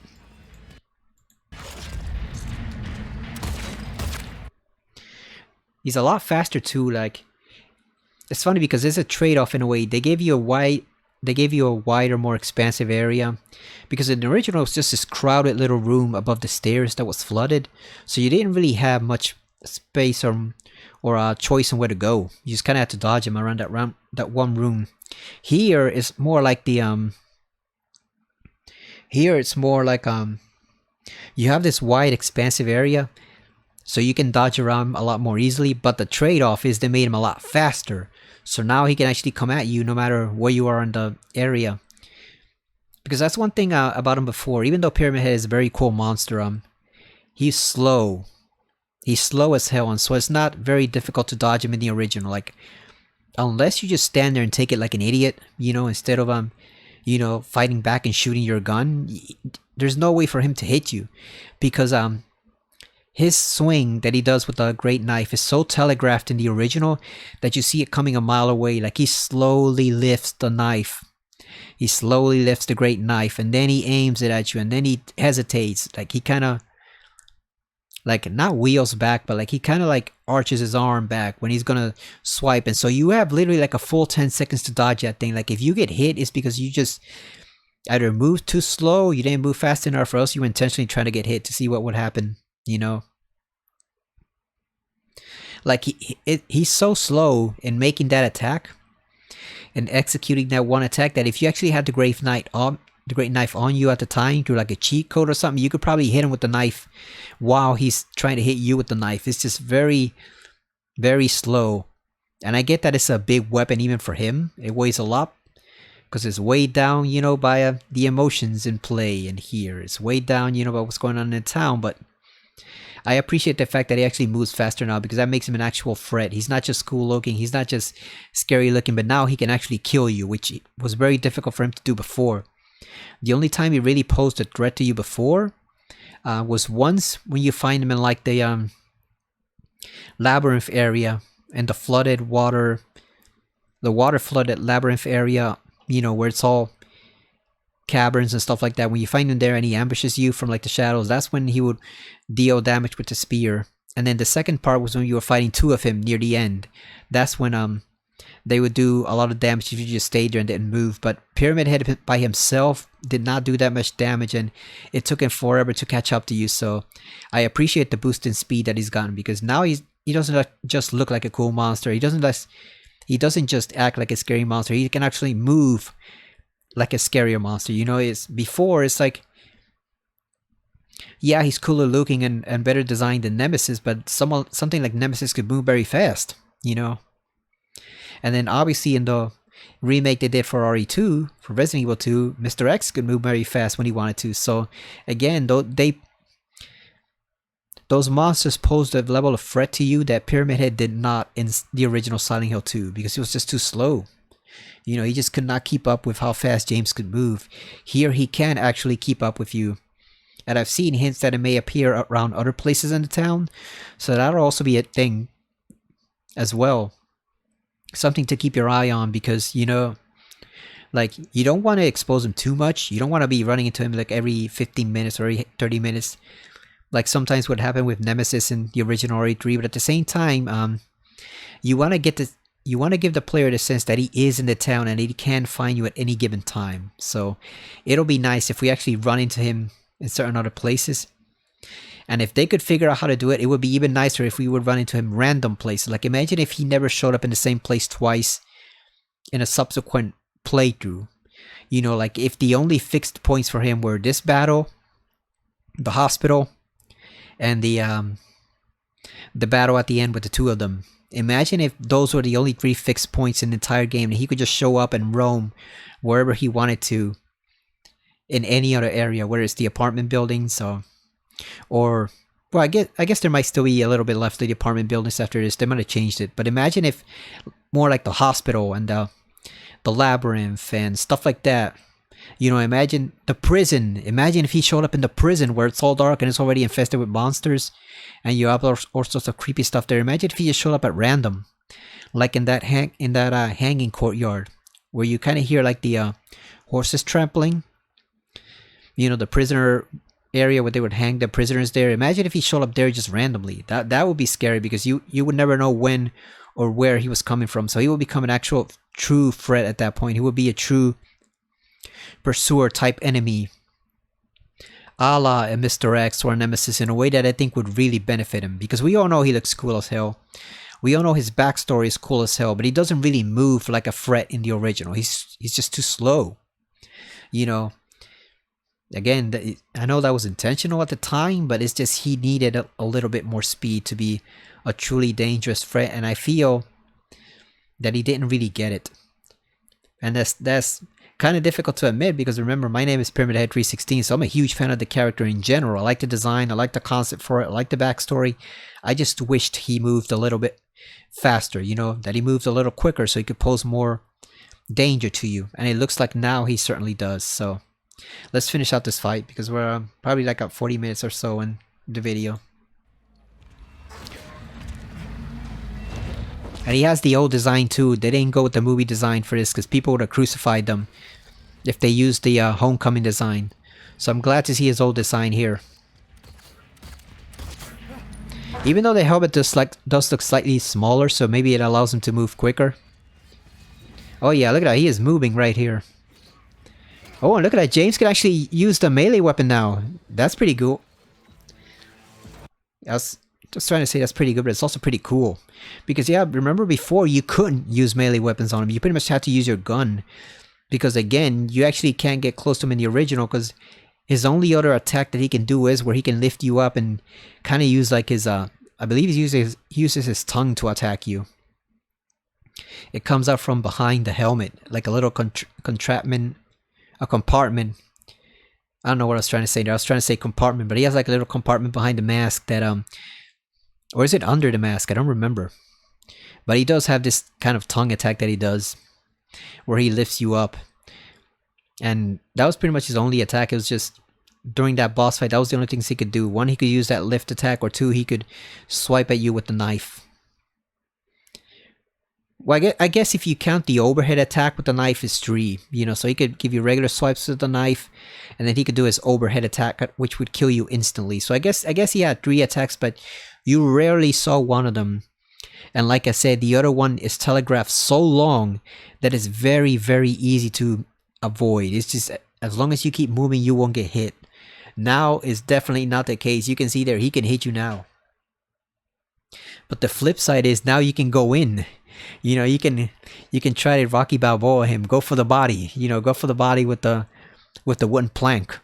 He's a lot faster too. Like, it's funny because there's a trade-off in a way. They gave you a wider, more expansive area, because in the original it was just this crowded little room above the stairs that was flooded, so you didn't really have much space or a choice on where to go. You just kind of had to dodge him around that one room. Here it's more like the you have this wide expansive area, so you can dodge around a lot more easily, but the trade-off is they made him a lot faster. So now he can actually come at you no matter where you are in the area. Because that's one thing about him before. Even though Pyramid Head is a very cool monster, he's slow. He's slow as hell, and so it's not very difficult to dodge him in the original. Like, unless you just stand there and take it like an idiot, you know, instead of fighting back and shooting your gun, there's no way for him to hit you. Because his swing that he does with the great knife is so telegraphed in the original that you see it coming a mile away. Like, he slowly lifts the knife. He slowly lifts the great knife, and then he aims it at you, and then he hesitates. Like, he kind of, like, not wheels back, but like he kind of like arches his arm back when he's gonna swipe. And so you have literally like a full 10 seconds to dodge that thing. Like, if you get hit, it's because you just either moved too slow, you didn't move fast enough, or else you were intentionally trying to get hit to see what would happen, you know? Like, he's so slow in making that attack and executing that one attack that if you actually had the great knife on you at the time through like a cheat code or something, you could probably hit him with the knife while he's trying to hit you with the knife. It's just very, very slow. And I get that it's a big weapon even for him. It weighs a lot because it's weighed down, you know, by the emotions in play. And here it's weighed down, you know, by what's going on in town. But I appreciate the fact that he actually moves faster now, because that makes him an actual threat. He's not just cool looking, he's not just scary looking, but now he can actually kill you, which was very difficult for him to do before. The only time he really posed a threat to you before was once when you find him in like the labyrinth area and the water flooded labyrinth area, you know, where it's all caverns and stuff like that. When you find him there and he ambushes you from like the shadows, that's when he would deal damage with the spear. And then the second part was when you were fighting 2 of him near the end. That's when they would do a lot of damage if you just stayed there and didn't move. But Pyramid Head by himself did not do that much damage, and it took him forever to catch up to you. So I appreciate the boost in speed that he's gotten, because now he doesn't just look like a cool monster. He doesn't just act like a scary monster. He can actually move like a scarier monster. You know, it's like, yeah, he's cooler looking and better designed than Nemesis, but something like Nemesis could move very fast, you know. And then obviously in the remake they did for RE2, for Resident Evil 2, Mr. X could move very fast when he wanted to. So again, those monsters posed a level of threat to you that Pyramid Head did not in the original Silent Hill 2, because he was just too slow. You know, he just could not keep up with how fast James could move. Here he can actually keep up with you. And I've seen hints that it may appear around other places in the town, so that'll also be a thing as well. Something to keep your eye on, because, you know, like, you don't want to expose him too much. You don't want to be running into him like every 15 minutes or every 30 minutes, like sometimes what happened with Nemesis in the original RE3. But at the same time, you want to give the player the sense that he is in the town and he can find you at any given time. So it'll be nice if we actually run into him in certain other places. And if they could figure out how to do it, it would be even nicer if we would run into him random places. Like imagine if he never showed up in the same place twice in a subsequent playthrough. You know, like if the only fixed points for him were this battle, the hospital, and the battle at the end with the two of them. Imagine if those were the only 3 fixed points in the entire game and he could just show up and roam wherever he wanted to in any other area, whether it's the apartment buildings or well, I guess there might still be a little bit left of the apartment buildings after this. They might have changed it. But imagine if more like the hospital and the labyrinth and stuff like that. You know, imagine the prison. Imagine if he showed up in the prison where it's all dark and it's already infested with monsters and you have all sorts of creepy stuff there. Imagine if he just showed up at random, like in that hanging courtyard where you kind of hear like the horses trampling. You know, the prisoner area where they would hang the prisoners there. Imagine if he showed up there just randomly. That would be scary because you would never know when or where he was coming from. So he would become an actual true threat at that point. He would be a true pursuer type enemy, a la a Mr. X or a Nemesis, in a way that I think would really benefit him, because we all know he looks cool as hell. We all know his backstory is cool as hell, but he doesn't really move like a threat in the original. He's just too slow. You know, again, I know that was intentional at the time, but it's just he needed a little bit more speed to be a truly dangerous threat, and I feel that he didn't really get it. And that's kind of difficult to admit, because remember, my name is Pyramid Head 316, so I'm a huge fan of the character in general. I like the design, I like the concept for it, I like the backstory. I just wished he moved a little bit faster, you know, that he moved a little quicker so he could pose more danger to you. And it looks like now he certainly does. So let's finish out this fight, because we're probably like at 40 minutes or so in the video. And he has the old design too. They didn't go with the movie design for this because people would have crucified them if they used the Homecoming design. So I'm glad to see his old design here. Even though the helmet does look slightly smaller, so maybe it allows him to move quicker. Oh yeah, look at that. He is moving right here. Oh, and look at that. James can actually use the melee weapon now. That's pretty cool. I was just trying to say that's pretty good, but it's also pretty cool. Because yeah, remember before you couldn't use melee weapons on him. You pretty much had to use your gun. Because again, you actually can't get close to him in the original, because his only other attack that he can do is where he can lift you up and kind of use like his, I believe he uses his tongue to attack you. It comes out from behind the helmet, like a little compartment. I don't know what I was trying to say there. I was trying to say compartment, but he has like a little compartment behind the mask that, or is it under the mask? I don't remember. But he does have this kind of tongue attack that he does, where he lifts you up. And that was pretty much his only attack. It was just during that boss fight, that was the only things he could do. One, he could use that lift attack, or two, he could swipe at you with the knife. Well, I guess if you count the overhead attack with the knife is 3, you know, so he could give you regular swipes with the knife, and then he could do his overhead attack, which would kill you instantly. So I guess he had 3 attacks, but you rarely saw one of them. And like I said, the other one is telegraphed so long that it's very, very easy to avoid. It's just, as long as you keep moving, you won't get hit. Now is definitely not the case. You can see there, he can hit you now. But the flip side is now you can go in. You know, you can try to Rocky Balboa him. Go for the body. You know, go for the body with the wooden plank.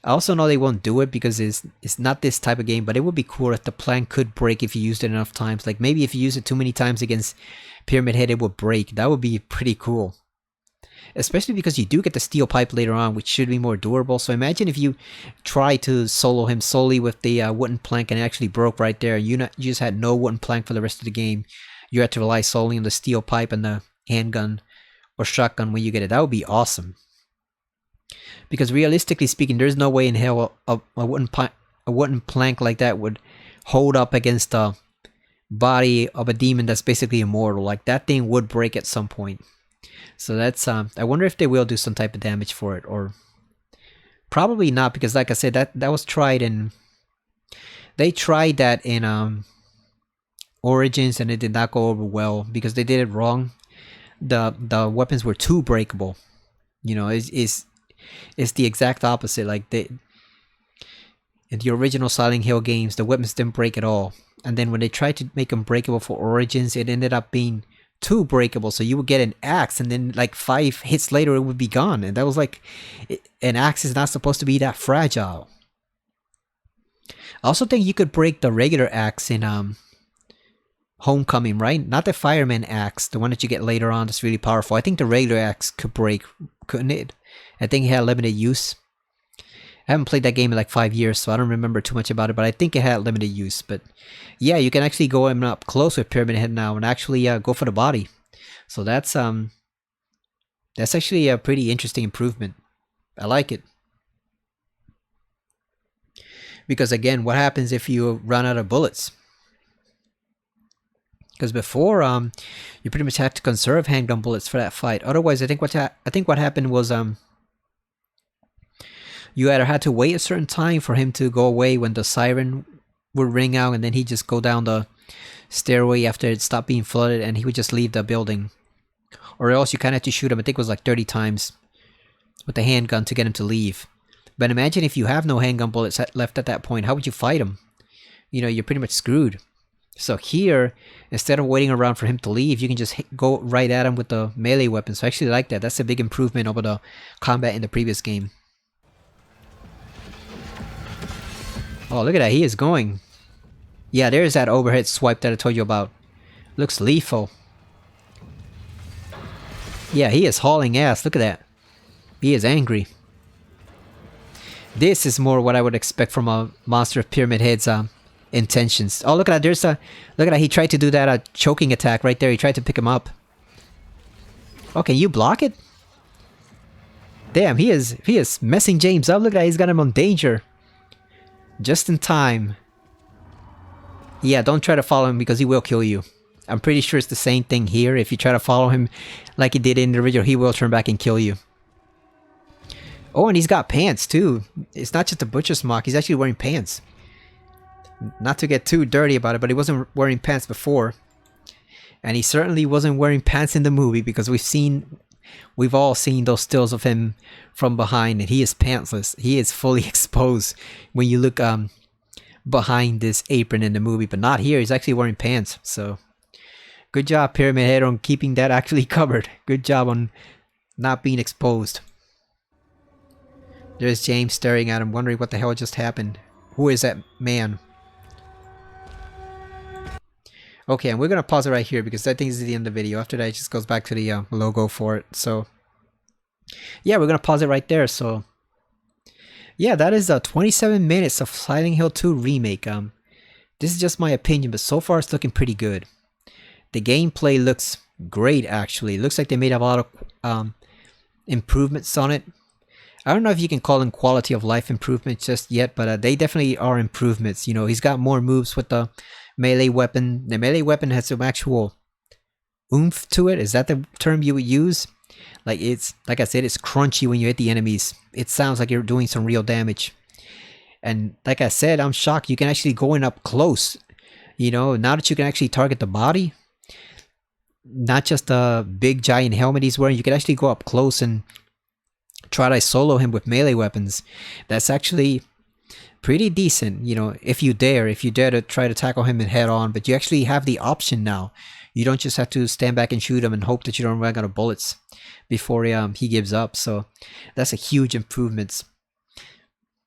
I also know they won't do it because it's not this type of game, but it would be cool if the plank could break if you used it enough times. Like maybe if you use it too many times against Pyramid Head, it would break. That would be pretty cool. Especially because you do get the steel pipe later on, which should be more durable. So imagine if you try to solo him solely with the wooden plank and it actually broke right there. You just had no wooden plank for the rest of the game. You had to rely solely on the steel pipe and the handgun or shotgun when you get it. That would be awesome. Because realistically speaking, there's no way in hell a wooden plank like that would hold up against the body of a demon that's basically immortal. Like that thing would break at some point. So that's I wonder if they will do some type of damage for it, or probably not, because like I said, that was tried in, they tried that in Origins and it did not go over well because they did it wrong. The weapons were too breakable. You know, it's the exact opposite. Like In the original Silent Hill games, the weapons didn't break at all. And then when they tried to make them breakable for Origins, it ended up being too breakable. So you would get an axe, and then like 5 hits later, it would be gone. And that was like, an axe is not supposed to be that fragile. I also think you could break the regular axe in Homecoming, right? Not the fireman axe, the one that you get later on that's really powerful. I think the regular axe could break, couldn't it? I think it had limited use. I haven't played that game in like 5 years, so I don't remember too much about it, but I think it had limited use. But yeah, you can actually go up close with Pyramid Head now and actually go for the body. So that's actually a pretty interesting improvement. I like it. Because again, what happens if you run out of bullets? Because before, you pretty much had to conserve handgun bullets for that fight. Otherwise, I think what happened was you either had to wait a certain time for him to go away when the siren would ring out, and then he'd just go down the stairway after it stopped being flooded, and he would just leave the building. Or else you kind of had to shoot him, I think it was like 30 times with the handgun to get him to leave. But imagine if you have no handgun bullets left at that point, how would you fight him? You know, you're pretty much screwed. So here, instead of waiting around for him to leave, you can just go right at him with the melee weapon. So I actually like that. That's a big improvement over the combat in the previous game. Oh, look at that. He is going. Yeah, there's that overhead swipe that I told you about. Looks lethal. Yeah, he is hauling ass. Look at that. He is angry. This is more what I would expect from a monster of Pyramid Head's intentions. Oh, look at that. Look at that. He tried to do that choking attack right there. He tried to pick him up. Oh, can you block it? Damn, he is messing James up. Look at that. He's got him on danger. Just in time. Yeah, don't try to follow him because he will kill you. I'm pretty sure it's the same thing here. If you try to follow him like he did in the original, he will turn back and kill you. Oh, and he's got pants too. It's not just a butcher's mock. He's actually wearing pants. Not to get too dirty about it, but he wasn't wearing pants before. And he certainly wasn't wearing pants in the movie because we've all seen those stills of him from behind, and he is pantsless. He is fully exposed when you look behind this apron in the movie, but not here. He's actually wearing pants. So good job, Pyramid Head, on keeping that actually covered. Good job on not being exposed. There's James staring at him, wondering what the hell just happened. Who is that man? Okay, and we're gonna pause it right here because I think this is the end of the video. After that, it just goes back to the logo for it. So yeah, we're gonna pause it right there. So yeah, that is 27 minutes of Silent Hill 2 remake. This is just my opinion, but so far it's looking pretty good. The gameplay looks great, actually. It looks like they made a lot of improvements on it. I don't know if you can call them quality of life improvements just yet, but they definitely are improvements. You know, he's got more moves with the melee weapon. The melee weapon has some actual oomph to it. Is that the term you would use? Like like I said, it's crunchy when you hit the enemies. It sounds like you're doing some real damage. And like I said, I'm shocked you can actually go in up close. You know, now that you can actually target the body, not just the big giant helmet he's wearing, you can actually go up close and try to solo him with melee weapons. That's actually pretty decent, you know, if you dare to try to tackle him head on, but you actually have the option now. You don't just have to stand back and shoot him and hope that you don't run out of bullets before he gives up. So that's a huge improvement.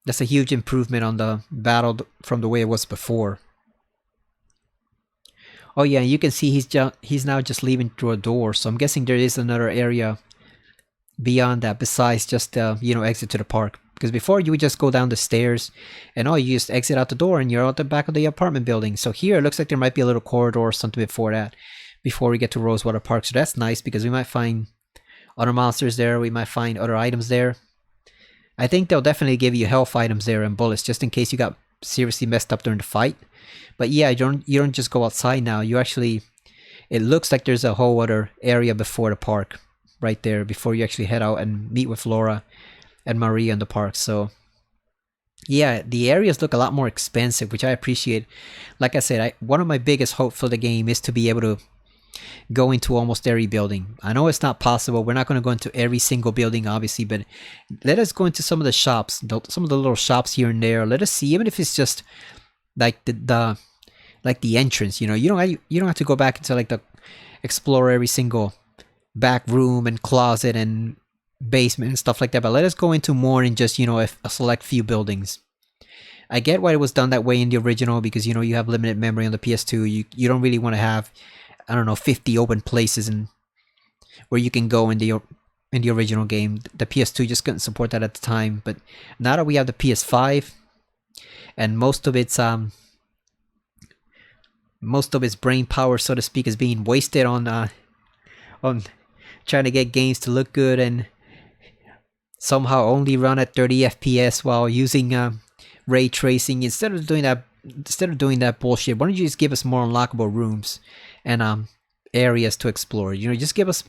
That's a huge improvement on the battle from the way it was before. Oh yeah, you can see he's now just leaving through a door. So I'm guessing there is another area beyond that besides just you know, exit to the park. Because before you would just go down the stairs and you just exit out the door and you're out the back of the apartment building. So here it looks like there might be a little corridor or something before that, before we get to Rosewater Park. So that's nice because we might find other monsters there. We might find other items there. I think they'll definitely give you health items there and bullets just in case you got seriously messed up during the fight. But yeah, you don't just go outside now. You actually, it looks like there's a whole other area before the park right there before you actually head out and meet with Laura and Maria in the park. So yeah, the areas look a lot more expansive, which I appreciate. Like I said, one of my biggest hopes for the game is to be able to go into almost every building. I know it's not possible. We're not going to go into every single building, obviously, but let us go into some of the shops, some of the little shops here and there. Let us see, even if it's just like the like the entrance. You know, you don't have to go back into like the explore every single back room and closet and basement and stuff like that. But let us go into more than just, you know, a select few buildings. I get why it was done that way in the original, because, you know, you have limited memory on the PS2. You don't really want to have, I don't know, 50 open places and where you can go in the original game. The PS2 just couldn't support that at the time. But now that we have the PS5 and most of its brain power, so to speak, is being wasted on trying to get games to look good and somehow only run at 30 FPS while using ray tracing. Instead of doing that bullshit, why don't you just give us more unlockable rooms and areas to explore? You know, just give us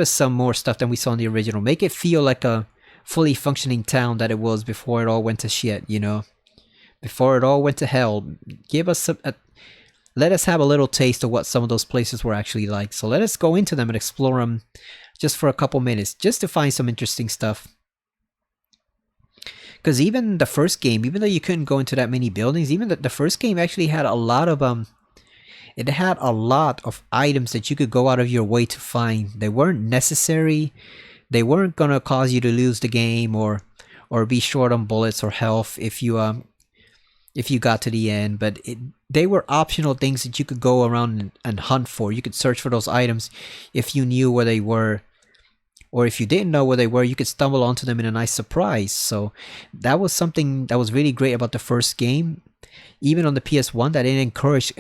some more stuff than we saw in the original. Make it feel like a fully functioning town that it was before it all went to shit, you know, before it all went to hell. Give us let us have a little taste of what some of those places were actually like. So let us go into them and explore them just for a couple minutes, just to find some interesting stuff. Because even the first game, even though you couldn't go into that many buildings, even the first game actually had a lot of it had a lot of items that you could go out of your way to find. They weren't necessary. They weren't gonna cause you to lose the game or be short on bullets or health if you got to the end. But they were optional things that you could go around and hunt for. You could search for those items if you knew where they were. Or if you didn't know where they were, you could stumble onto them in a nice surprise. So that was something that was really great about the first game. Even on the PS1, that it encouraged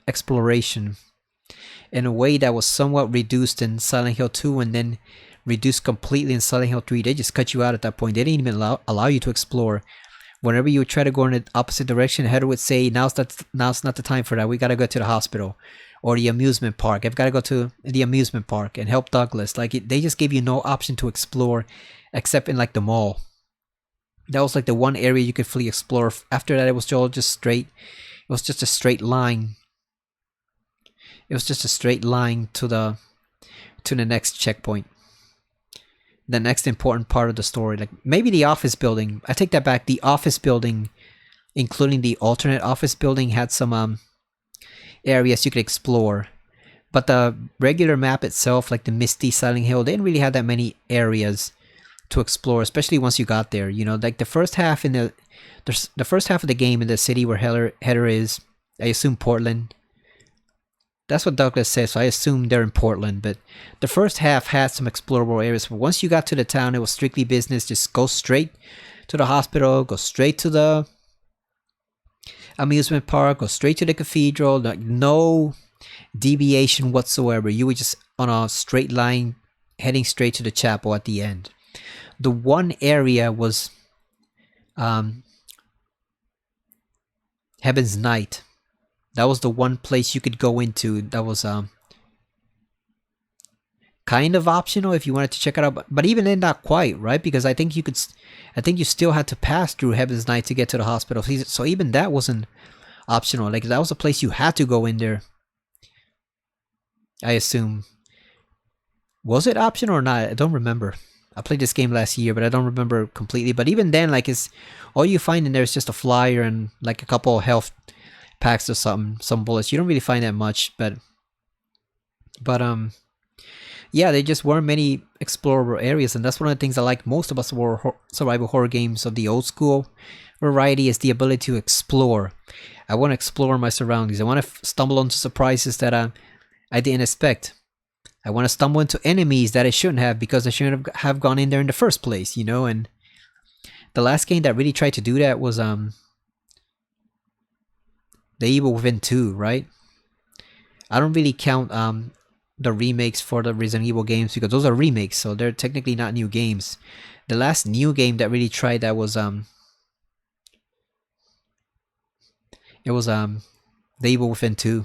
exploration in a way that was somewhat reduced in Silent Hill 2 and then reduced completely in Silent Hill 3. They just cut you out at that point. They didn't even allow you to explore. Whenever you would try to go in the opposite direction, Heather would say, now's not the time for that. We got to go to the hospital. Or the amusement park. I've got to go to the amusement park and help Douglas. Like, they just gave you no option to explore except in like the mall. That was like the one area you could fully explore. After that, it was all just straight. It was just a straight line. It was just a straight line to the next checkpoint. The next important part of the story. Like maybe the office building. I take that back. The office building, including the alternate office building, had some areas you could explore, but the regular map itself, like the Misty Silent Hill, they didn't really have that many areas to explore, especially once you got there. You know, like the first half of the game in the city where Heather is, I assume Portland. That's what Douglas says, so I assume they're in Portland. But the first half had some explorable areas. But once you got to the town, it was strictly business. Just go straight to the hospital, go straight to the amusement park, go straight to the cathedral. Like no deviation whatsoever. You were just on a straight line heading straight to the chapel at the end. The one area was Heaven's Night. That was the one place you could go into that was kind of optional if you wanted to check it out, but even then not quite, right? Because I think you still had to pass through Heaven's Night to get to the hospital. So even that wasn't optional. Like that was a place you had to go in there. I assume. Was it optional or not? I don't remember. I played this game last year, but I don't remember completely. But even then, like, it's all you find in there is just a flyer and like a couple of health packs or something, some bullets. You don't really find that much, but yeah, there just weren't many explorable areas, and that's one of the things I like most about survival horror games of the old school variety is the ability to explore. I want to explore my surroundings. I want to stumble onto surprises that I didn't expect. I want to stumble into enemies that I shouldn't have because I shouldn't have gone in there in the first place, you know. And the last game that really tried to do that was The Evil Within 2, right? I don't really count the remakes for the Resident Evil games because those are remakes, so they're technically not new games. The last new game that really tried that was The Evil Within 2.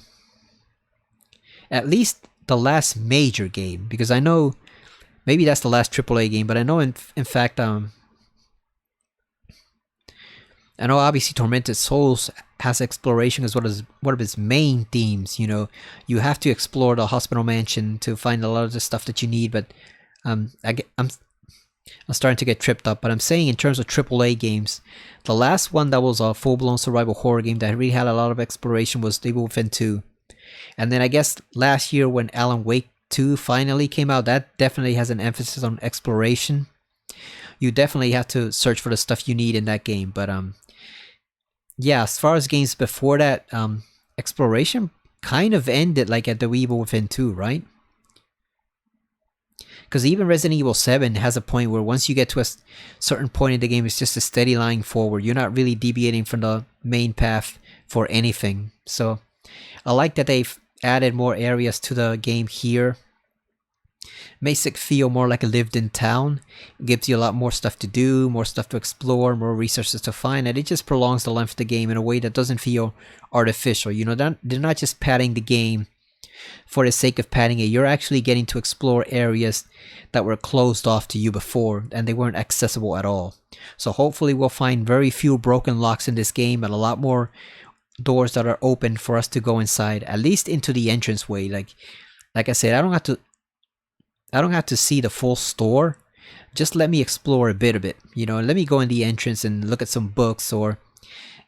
At least the last major game, because I know maybe that's the last AAA game, but I know in fact I know obviously Tormented Souls has exploration as one of its main themes. You know, you have to explore the hospital mansion to find a lot of the stuff that you need. But I'm starting to get tripped up. But I'm saying in terms of AAA games, the last one that was a full-blown survival horror game that really had a lot of exploration was Evil Within 2. And then I guess last year when Alan Wake 2 finally came out, that definitely has an emphasis on exploration. You definitely have to search for the stuff you need in that game. But yeah, as far as games before that, exploration kind of ended like at the Evil Within 2, right? Because even Resident Evil 7 has a point where once you get to a certain point in the game, it's just a steady line forward. You're not really deviating from the main path for anything. So I like that they've added more areas to the game here. Makes it feel more like a lived-in town. It gives you a lot more stuff to do, more stuff to explore, more resources to find, and it just prolongs the length of the game in a way that doesn't feel artificial. You know, they're not just padding the game for the sake of padding it. You're actually getting to explore areas that were closed off to you before, and they weren't accessible at all. So hopefully we'll find very few broken locks in this game and a lot more doors that are open for us to go inside, at least into the entranceway. Like I said, I don't have to see the full store. Just let me explore a bit of it. You know, let me go in the entrance and look at some books or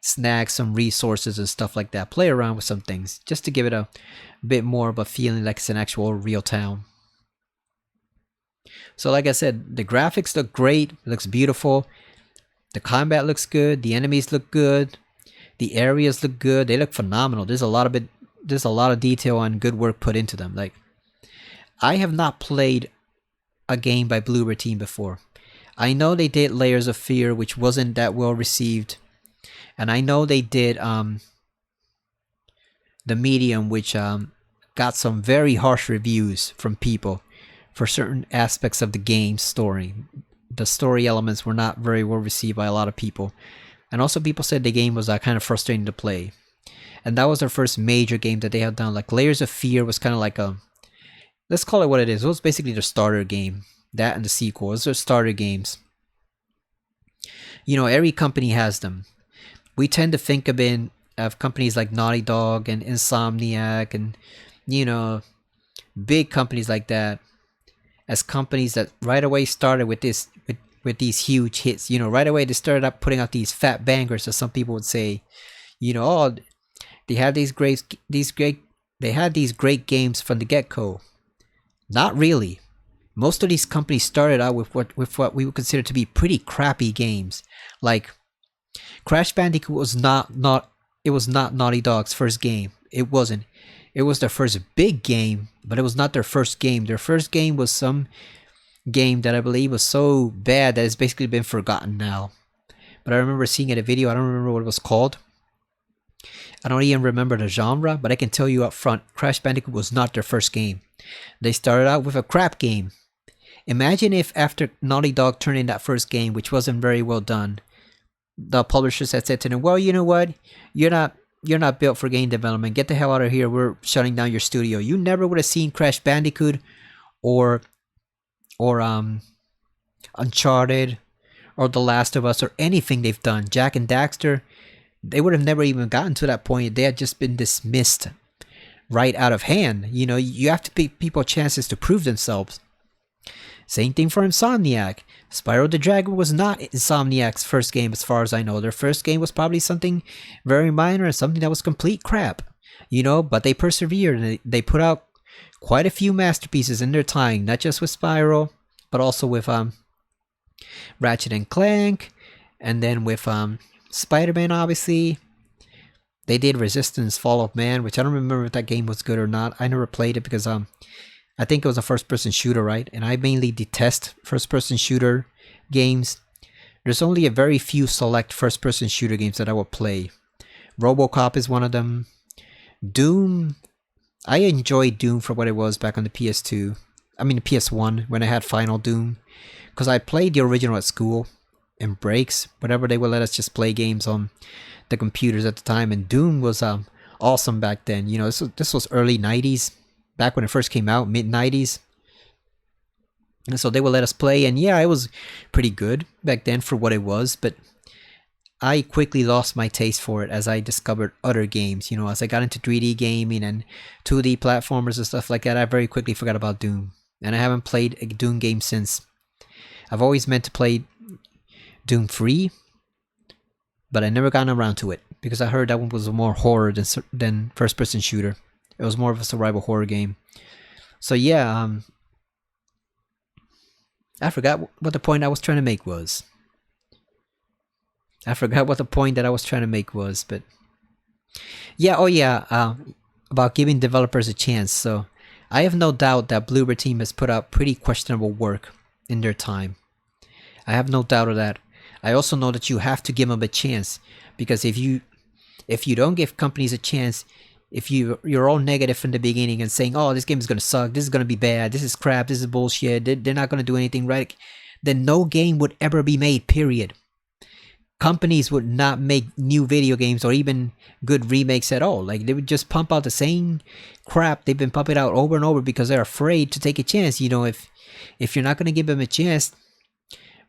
snag some resources and stuff like that. Play around with some things just to give it a bit more of a feeling like it's an actual real town. So like I said, the graphics look great. It looks beautiful. The combat looks good. The enemies look good. The areas look good. They look phenomenal. There's a lot of detail and good work put into them. Like, I have not played a game by Bloober Team before. I know they did Layers of Fear, which wasn't that well received. And I know they did The Medium, which got some very harsh reviews from people for certain aspects of the game's story. The story elements were not very well received by a lot of people. And also people said the game was kind of frustrating to play. And that was their first major game that they had done. Like Layers of Fear was kind of like a... Let's call it what it is. It was basically their starter game. That and the sequel. It was their starter games. You know, every company has them. We tend to think of companies like Naughty Dog and Insomniac and, you know, big companies like that as companies that right away started with these huge hits. You know, right away they started up putting out these fat bangers, as some people would say. You know, oh, they had these great games from the get-go. Not really. Most of these companies started out with what we would consider to be pretty crappy games. Like Crash Bandicoot was not Naughty Dog's first game. It wasn't. It was their first big game, but it was not their first game. Their first game was some game that I believe was so bad that it's basically been forgotten now. But I remember seeing it in a video. I don't remember what it was called. I don't even remember the genre, but I can tell you up front, Crash Bandicoot was not their first game. They started out with a crap game. Imagine if after Naughty Dog turned in that first game, which wasn't very well done, the publishers had said to them, well, you know what? You're not built for game development. Get the hell out of here. We're shutting down your studio. You never would have seen Crash Bandicoot or Uncharted or The Last of Us or anything they've done. Jak and Daxter, they would have never even gotten to that point. They had just been dismissed right out of hand. You know, you have to give people chances to prove themselves. Same thing for Insomniac. Spyro the Dragon was not Insomniac's first game as far as I know. Their first game was probably something very minor and something that was complete crap. You know, but they persevered and they put out quite a few masterpieces in their time. Not just with Spyro, but also with Ratchet and Clank. And then with Spider-Man, obviously. They did Resistance Fall of Man, which I don't remember if that game was good or not. I never played it because I think it was a first-person shooter, right? And I mainly detest first-person shooter games. There's only a very few select first-person shooter games that I will play. RoboCop is one of them. Doom, I enjoyed Doom for what it was back on the PS2. I mean the PS1 when I had Final Doom. Because I played the original at school in breaks. Whatever they would let us just play games on the computers at the time. And Doom was awesome back then. You know, this was early 90s. Back when it first came out, mid-90s. And so they would let us play. And yeah, it was pretty good back then for what it was. But I quickly lost my taste for it as I discovered other games. You know, as I got into 3D gaming and 2D platformers and stuff like that, I very quickly forgot about Doom. And I haven't played a Doom game since. I've always meant to play Doom 3, but I never gotten around to it because I heard that one was more horror than first-person shooter. It was more of a survival horror game. So yeah, I forgot what the point I was trying to make was. But yeah, oh yeah, about giving developers a chance. So I have no doubt that Bloober team has put out pretty questionable work in their time. I have no doubt of that. I also know that you have to give them a chance, because if you don't give companies a chance, if you're all negative from the beginning and saying, oh, this game is gonna suck, this is gonna be bad, this is crap, this is bullshit, they're not gonna do anything right, then no game would ever be made, period. Companies would not make new video games or even good remakes at all. Like, they would just pump out the same crap they've been pumping out over and over because they're afraid to take a chance. You know, if you're not going to give them a chance,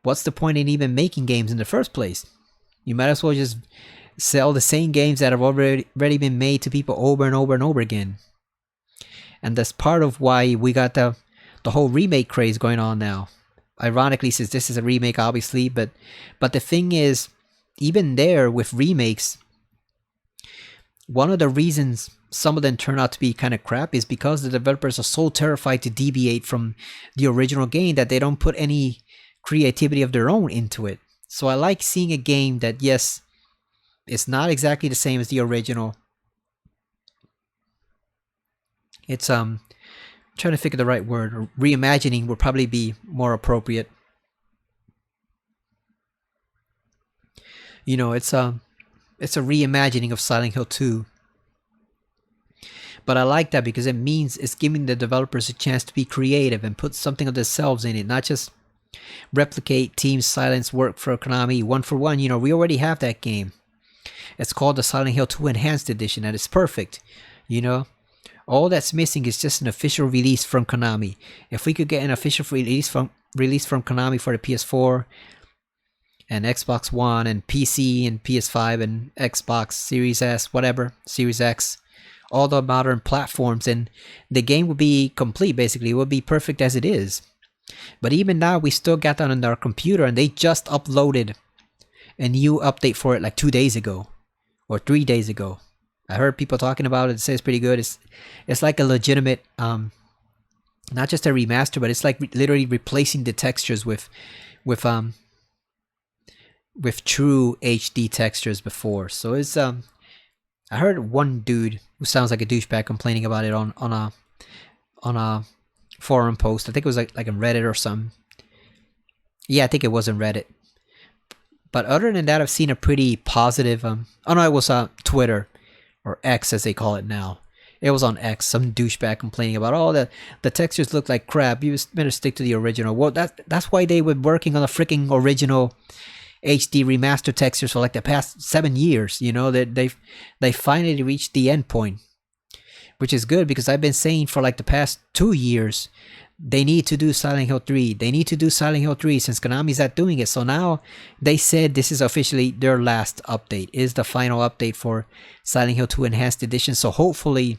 what's the point in even making games in the first place? You might as well just sell the same games that have already been made to people over and over and over again. And that's part of why we got the whole remake craze going on now. Ironically, since this is a remake, obviously, but the thing is, even there with remakes, one of the reasons some of them turn out to be kind of crap is because the developers are so terrified to deviate from the original game that they don't put any creativity of their own into it. So I like seeing a game that, yes, it's not exactly the same as the original. It's trying to figure the right word. Or reimagining would probably be more appropriate. You know, it's a reimagining of Silent Hill 2. But I like that because it means it's giving the developers a chance to be creative and put something of themselves in it, not just replicate Team Silent's work for Konami one for one. You know, we already have that game. It's called the Silent Hill 2 Enhanced Edition, and it's perfect. You know, all that's missing is just an official release from Konami. If we could get an official release from Konami for the PS4 and Xbox One and PC and PS5 and Xbox Series S, whatever, Series X, all the modern platforms, and the game would be complete. Basically, it would be perfect as it is. But even now, we still got that on our computer, and they just uploaded a new update for it like 2 days ago or 3 days ago. I heard people talking about it. It says pretty good. It's like a legitimate, not just a remaster, but it's like literally replacing the textures with true HD textures before. So it's I heard one dude who sounds like a douchebag complaining about it on a forum post. I think it was like in Reddit or something. Yeah, I think it was in Reddit. But other than that, I've seen a pretty positive. Oh no, it was Twitter, or X as they call it now. It was on X. Some douchebag complaining about, oh, the textures look like crap. You better stick to the original. Well, that's why they were working on the freaking original HD remaster textures for like the past 7 years. You know, that they finally reached the end point, which is good, because I've been saying for like the past 2 years they need to do Silent Hill 3. They need to do Silent Hill 3 since Konami's not doing it. So now they said this is officially their last update, is the final update for Silent Hill 2 Enhanced Edition. So hopefully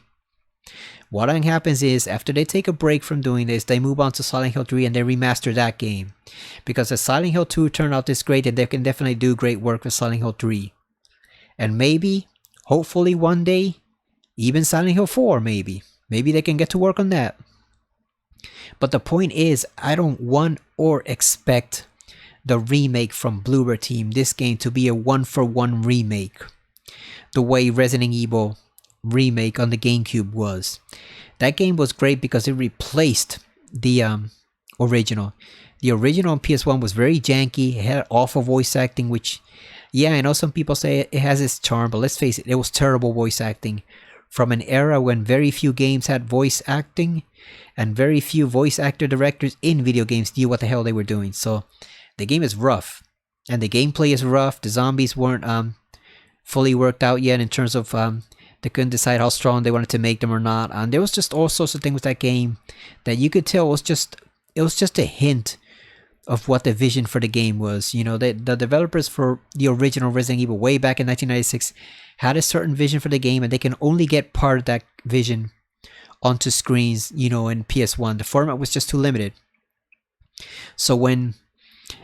what happens is, after they take a break from doing this, they move on to Silent Hill 3 and they remaster that game. Because if Silent Hill 2 turned out this great, then they can definitely do great work with Silent Hill 3. And maybe, hopefully one day, even Silent Hill 4 maybe. Maybe they can get to work on that. But the point is, I don't want or expect the remake from Bloober Team, this game, to be a one-for-one remake, the way Resident Evil remake on the GameCube was. That game was great because it replaced the original. The original on PS1 was very janky. It had awful voice acting, which, yeah, I know some people say it has its charm, but let's face it, it was terrible voice acting from an era when very few games had voice acting and very few voice actor directors in video games knew what the hell they were doing. So the game is rough and the gameplay is rough. The zombies weren't fully worked out yet in terms of they couldn't decide how strong they wanted to make them or not. And there was just all sorts of things with that game that you could tell was just a hint of what the vision for the game was. You know, the developers for the original Resident Evil way back in 1996 had a certain vision for the game, and they can only get part of that vision onto screens, you know, in PS1. The format was just too limited. So when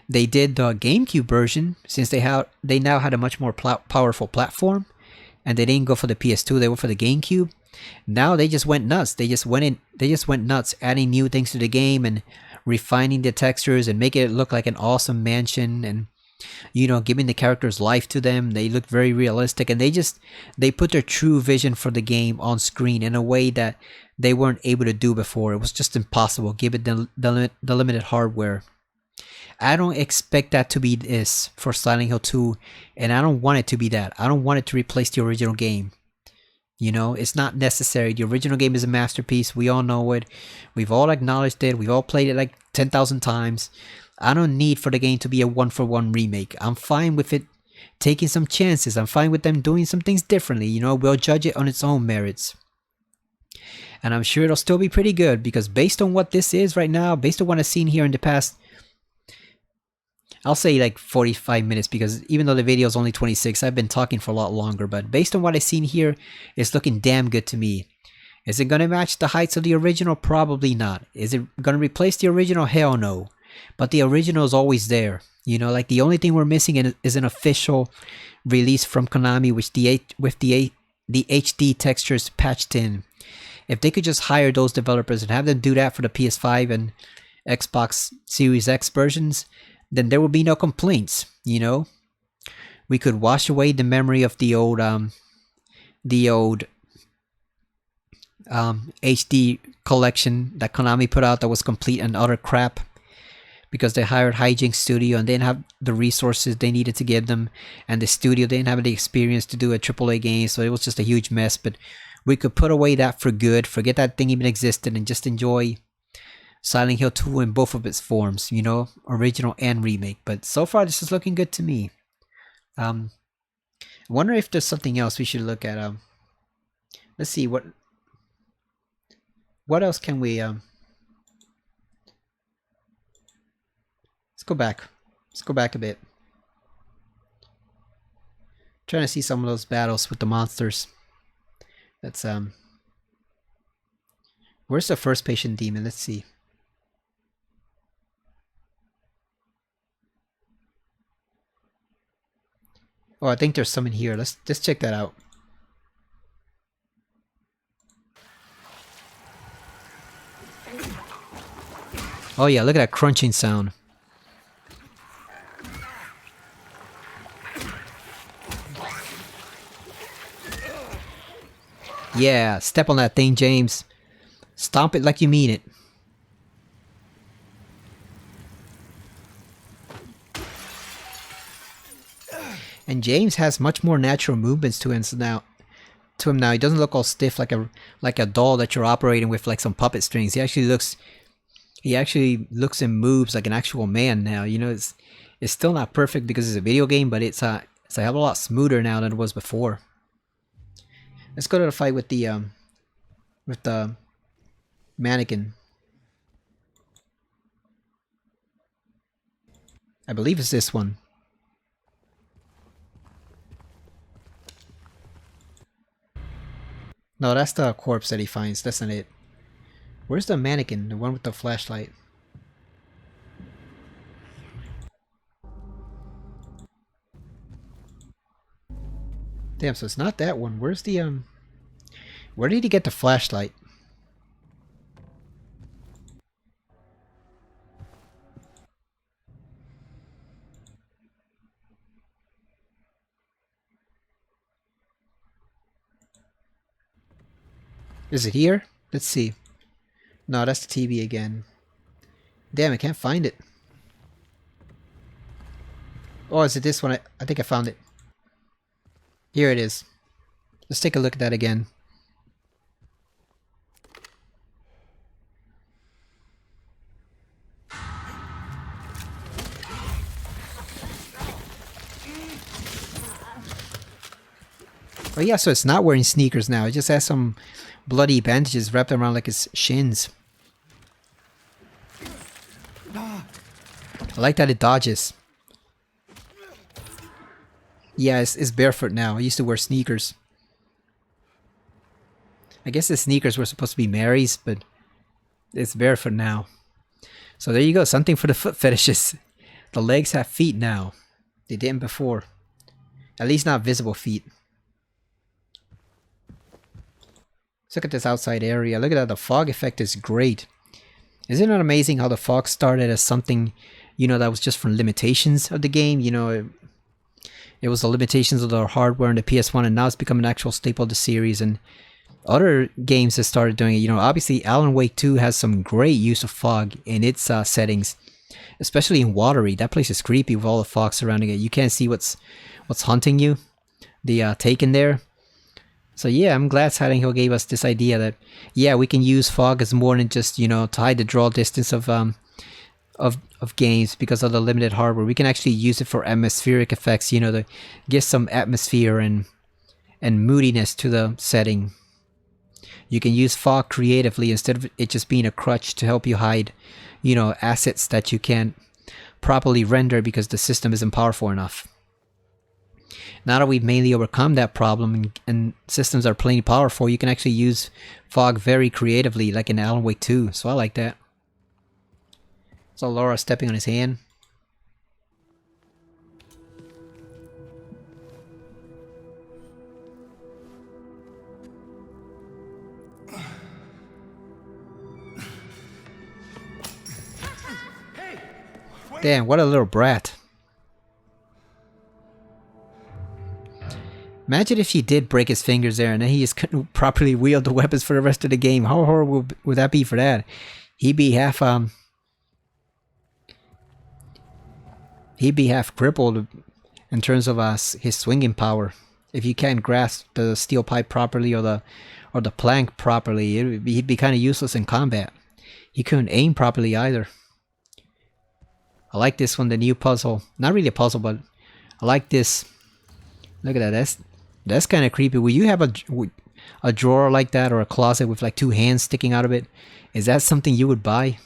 they did the GameCube version, since they now had a much more powerful platform, and they didn't go for the PS2, they went for the GameCube. Now they just went nuts. They just went nuts, adding new things to the game and refining the textures and making it look like an awesome mansion, and you know, giving the characters life to them. They look very realistic, and they put their true vision for the game on screen in a way that they weren't able to do before. It was just impossible given the limited hardware. I don't expect that to be this for Silent Hill 2, and I don't want it to be that. I don't want it to replace the original game. You know, it's not necessary. The original game is a masterpiece. We all know it. We've all acknowledged it. We've all played it like 10,000 times. I don't need for the game to be a one-for-one remake. I'm fine with it taking some chances. I'm fine with them doing some things differently. You know, we'll judge it on its own merits. And I'm sure it'll still be pretty good, because based on what this is right now, based on what I've seen here in the past, I'll say like 45 minutes, because even though the video is only 26, I've been talking for a lot longer. But based on what I've seen here, it's looking damn good to me. Is it going to match the heights of the original? Probably not. Is it going to replace the original? Hell no. But the original is always there. You know, like the only thing we're missing is an official release from Konami with the HD textures patched in. If they could just hire those developers and have them do that for the PS5 and Xbox Series X versions, then there will be no complaints. You know, we could wash away the memory of the old HD collection that Konami put out that was complete and utter crap, because they hired Hijinks Studio and they didn't have the resources they needed to give them, and the studio didn't have the experience to do a AAA game, so it was just a huge mess. But we could put away that for good, forget that thing even existed, and just enjoy Silent Hill 2 in both of its forms, you know, original and remake. But so far, this is looking good to me. I wonder if there's something else we should look at. Let's see, what else can we... Let's go back. Let's go back a bit. Trying to see some of those battles with the monsters. That's where's the first patient demon? Let's see. Oh, I think there's some in here. Let's check that out. Oh yeah, look at that crunching sound. Yeah, step on that thing, James. Stomp it like you mean it. And James has much more natural movements to him now. He doesn't look all stiff like a doll that you're operating with like some puppet strings. He actually looks and moves like an actual man now. You know, it's still not perfect because it's a video game, but it's a hell of a lot smoother now than it was before. Let's go to the fight with the mannequin. I believe it's this one. No, that's the corpse that he finds. That's not it. Where's the mannequin? The one with the flashlight. Damn, so it's not that one. Where's the where did he get the flashlight? Is it here? Let's see. No, that's the TV again. Damn, I can't find it. Oh, is it this one? I think I found it. Here it is. Let's take a look at that again. Oh yeah, so it's not wearing sneakers now. It just has some bloody bandages wrapped around like his shins. I like that it dodges. Yeah, it's barefoot now. I used to wear sneakers. I guess the sneakers were supposed to be Mary's, but it's barefoot now. So there you go, something for the foot fetishes. The legs have feet now. They didn't before. At least not visible feet. Let's look at this outside area. Look at that, the fog effect is great. Isn't it amazing how the fog started as something, you know, that was just from limitations of the game? You know, it was the limitations of the hardware and the PS1, and now it's become an actual staple of the series, and other games have started doing it. You know, obviously Alan Wake 2 has some great use of fog in its settings, especially in Watery. That place is creepy with all the fog surrounding it. You can't see what's hunting you, the taken there. So yeah, I'm glad Silent Hill gave us this idea that, yeah, we can use fog as more than just, you know, to hide the draw distance of games because of the limited hardware. We can actually use it for atmospheric effects, you know, to give some atmosphere and moodiness to the setting. You can use fog creatively instead of it just being a crutch to help you hide, you know, assets that you can't properly render because the system isn't powerful enough. Now that we've mainly overcome that problem and systems are plenty powerful, you can actually use fog very creatively, like in Alan Wake 2. So I like that. So Laura stepping on his hand. Damn, what a little brat. Imagine if he did break his fingers there and then he just couldn't properly wield the weapons for the rest of the game. How horrible would that be for that? He'd be half crippled in terms of his swinging power. If you can't grasp the steel pipe properly or the plank properly, he'd be kind of useless in combat. He couldn't aim properly either. I like this one, the new puzzle. Not really a puzzle, but I like this. Look at that. That's kind of creepy. Will you have a drawer like that or a closet with like two hands sticking out of it? Is that something you would buy?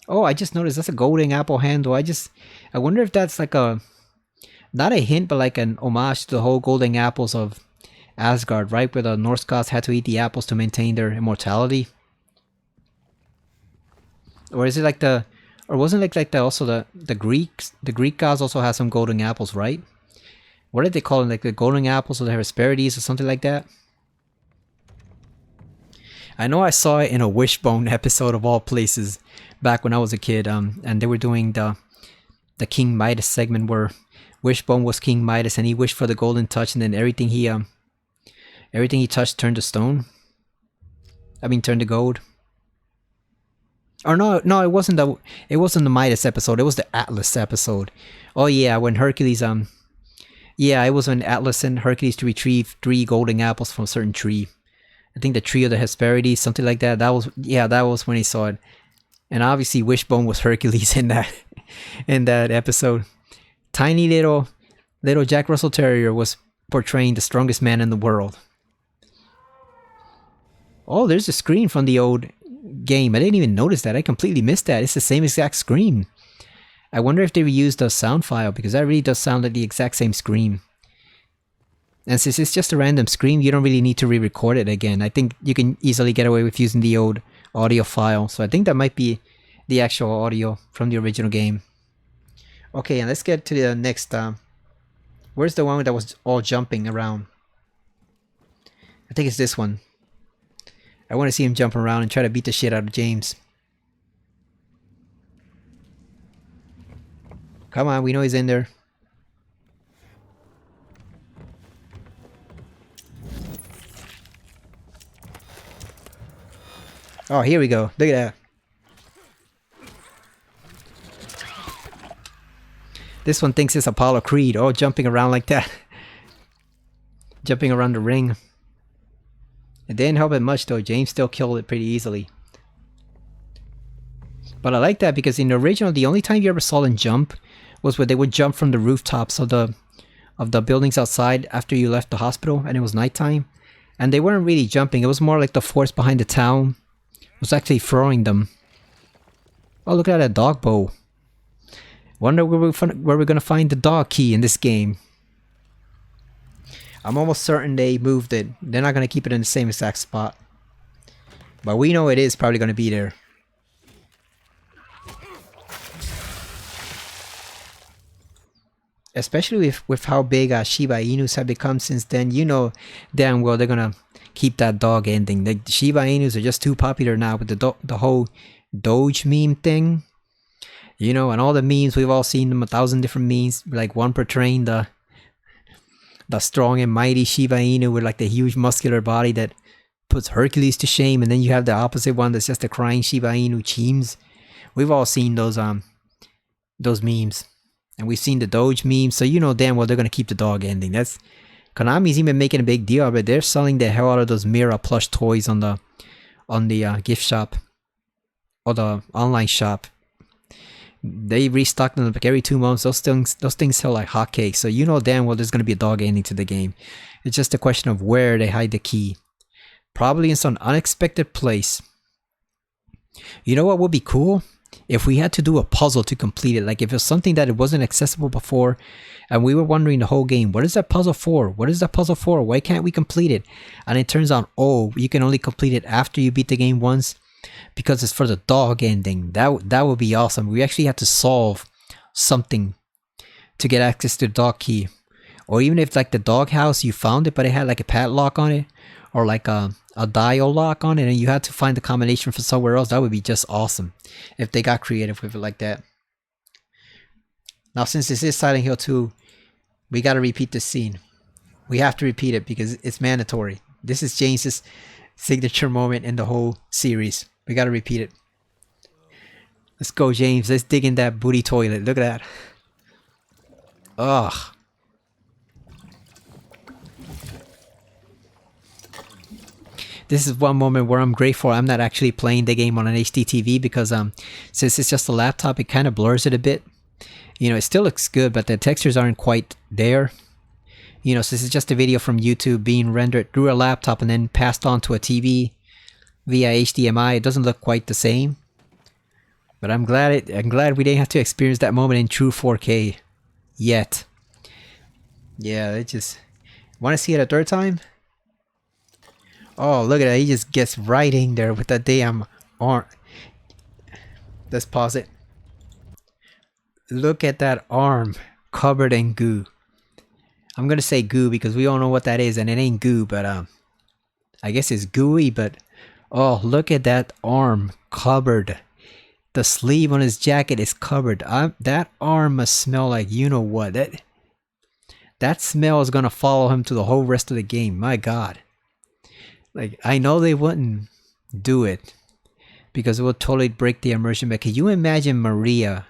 Oh, I just noticed that's a golden apple handle. I wonder if that's like not a hint, but like an homage to the whole golden apples of Asgard, right? Where the Norse gods had to eat the apples to maintain their immortality. Or is it like or wasn't it like the Greeks? The Greek gods also had some golden apples, right? What did they call them? Like the golden apples or the Hesperides or something like that? I know I saw it in a Wishbone episode of all places back when I was a kid, and they were doing the King Midas segment where Wishbone was King Midas and he wished for the golden touch, and then everything he touched turned to stone. I mean, turned to gold. Or no, it wasn't the Midas episode. It was the Atlas episode. Oh yeah, when Hercules yeah, it was when Atlas and Hercules to retrieve 3 golden apples from a certain tree. I think the tree of the Hesperides, something like that. That was when he saw it. And obviously Wishbone was Hercules in that episode. Tiny little Jack Russell Terrier was portraying the strongest man in the world. Oh, there's a screen from the old game. I didn't even notice that. I completely missed that. It's the same exact screen. I wonder if they reused a sound file, because that really does sound like the exact same scream. And since it's just a random scream, you don't really need to re-record it again. I think you can easily get away with using the old audio file. So I think that might be the actual audio from the original game. Okay, and let's get to the next. Where's the one that was all jumping around? I think it's this one. I want to see him jump around and try to beat the shit out of James. Come on, we know he's in there. Oh, here we go. Look at that. This one thinks it's Apollo Creed. Oh, jumping around like that. Jumping around the ring. It didn't help it much though. James still killed it pretty easily. But I like that because in the original, the only time you ever saw them jump was where they would jump from the rooftops of the buildings outside after you left the hospital and it was nighttime. And they weren't really jumping. It was more like the force behind the town was actually throwing them. Oh, look at that dog bow. Wonder where we're gonna find the dog key in this game. I'm almost certain they moved it. They're not gonna keep it in the same exact spot. But we know it is probably gonna be there. Especially with how big Shiba Inus have become since then, you know damn well they're gonna keep that dog ending. The Shiba Inus are just too popular now with the whole Doge meme thing. You know, and all the memes, we've all seen them, 1,000 different memes, like one portraying the strong and mighty Shiba Inu with like the huge muscular body that puts Hercules to shame, and then you have the opposite one that's just a crying Shiba Inu Cheems. We've all seen those memes. And we've seen the Doge memes, so you know damn well they're gonna keep the dog ending. That's Konami's even making a big deal of it. They're selling the hell out of those Mira plush toys on the gift shop or the online shop. They restock them like every 2 months. Those things sell like hotcakes. So you know damn well there's gonna be a dog ending to the game. It's just a question of where they hide the key. Probably in some unexpected place. You know what would be cool? If we had to do a puzzle to complete it, like if it's something that it wasn't accessible before, and we were wondering the whole game, what is that puzzle for? What is that puzzle for? Why can't we complete it? And it turns out, oh, you can only complete it after you beat the game once, because it's for the dog ending. That would be awesome. We actually have to solve something to get access to the dog key, or even if like the dog house, you found it, but it had like a padlock on it, or like a dial lock on it, and you had to find the combination for somewhere else. That would be just awesome if they got creative with it like that. Now, since this is Silent Hill 2, we got to repeat this scene. We have to repeat it because it's mandatory. This is James's signature moment in the whole series. We got to repeat it. Let's go, James. Let's dig in that booty toilet. Look at that. Ugh. This is one moment where I'm grateful I'm not actually playing the game on an HD TV, because since it's just a laptop, it kind of blurs it a bit. You know, it still looks good, but the textures aren't quite there. You know, since it's just a video from YouTube being rendered through a laptop and then passed on to a TV via HDMI, it doesn't look quite the same. But I'm glad we didn't have to experience that moment in true 4K yet. Yeah, it just want to see it a third time. Oh, look at that. He just gets right in there with that damn arm. Let's pause it. Look at that arm covered in goo. I'm gonna say goo because we all know what that is, and it ain't goo, but I guess it's gooey, but oh, look at that arm covered. The sleeve on his jacket is covered. That arm must smell like you know what. That smell is gonna follow him to the whole rest of the game. My God. Like, I know they wouldn't do it because it would totally break the immersion. But can you imagine Maria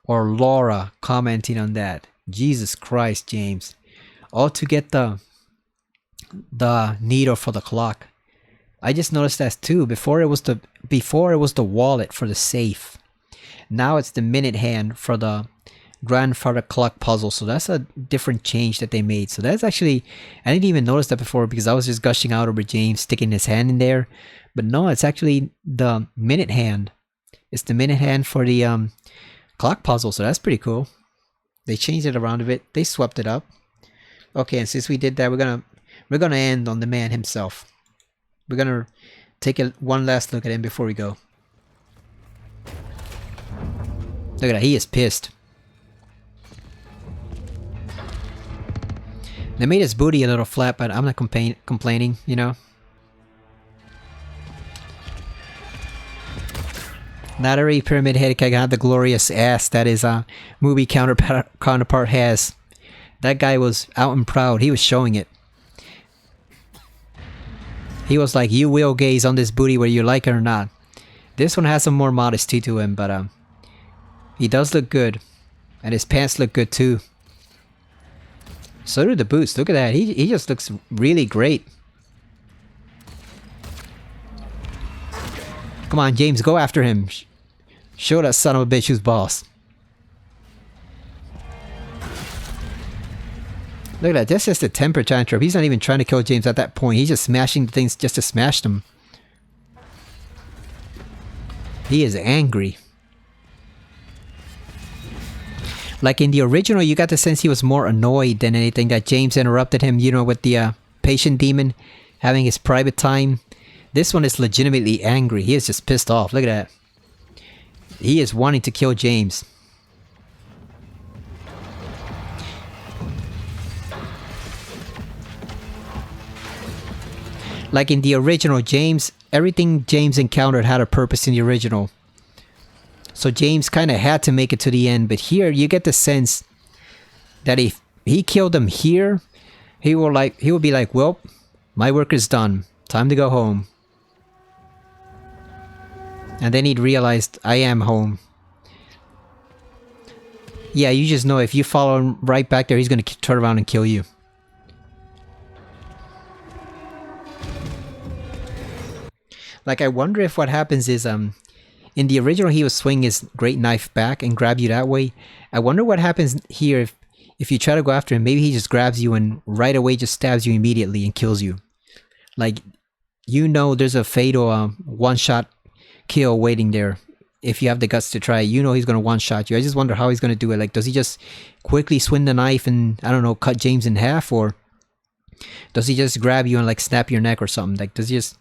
or Laura commenting on that? Jesus Christ, James. All to get the needle for the clock. I just noticed that too. Before it was the wallet for the safe. Now it's the minute hand for the grandfather clock puzzle. So that's a different change that they made. So that's actually, I didn't even notice that before because I was just gushing out over James sticking his hand in there. But no, it's actually the minute hand. It's the minute hand for the clock puzzle. So that's pretty cool. They changed it around a bit. They swept it up. Okay, and since we did that, we're gonna end on the man himself. We're gonna take one last look at him before we go. Look at that, he is pissed. They made his booty a little flat, but I'm not complaining, you know. Not every pyramid head can have the glorious ass that his movie counterpart has. That guy was out and proud. He was showing it. He was like, you will gaze on this booty whether you like it or not. This one has some more modesty to him, but he does look good. And his pants look good too. So do the boots. Look at that. He just looks really great. Come on, James, go after him. Show that son of a bitch who's boss. Look at that. That's just a temper tantrum. He's not even trying to kill James at that point. He's just smashing the things just to smash them. He is angry. Like in the original, you got the sense he was more annoyed than anything that James interrupted him, you know, with the patient demon having his private time. This one is legitimately angry. He is just pissed off. Look at that. He is wanting to kill James. Like in the original, everything James encountered had a purpose in the original. So James kind of had to make it to the end. But here, you get the sense that if he killed him here, he will be like, well, my work is done. Time to go home. And then he'd realized, I am home. Yeah, you just know if you follow him right back there, he's going to turn around and kill you. Like, I wonder if what happens is, in the original, he would swing his great knife back and grab you that way. I wonder what happens here if you try to go after him. Maybe he just grabs you and right away just stabs you immediately and kills you. Like, you know there's a fatal one-shot kill waiting there. If you have the guts to try it, you know he's going to one-shot you. I just wonder how he's going to do it. Like, does he just quickly swing the knife and, I don't know, cut James in half? Or does he just grab you and, like, snap your neck or something? Like, does he just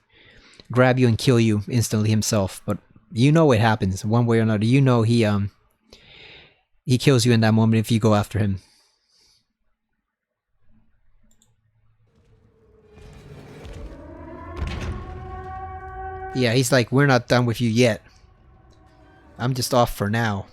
grab you and kill you instantly himself? But you know it happens one way or another. You know he kills you in that moment if you go after him. Yeah, he's like, we're not done with you yet. I'm just off for now.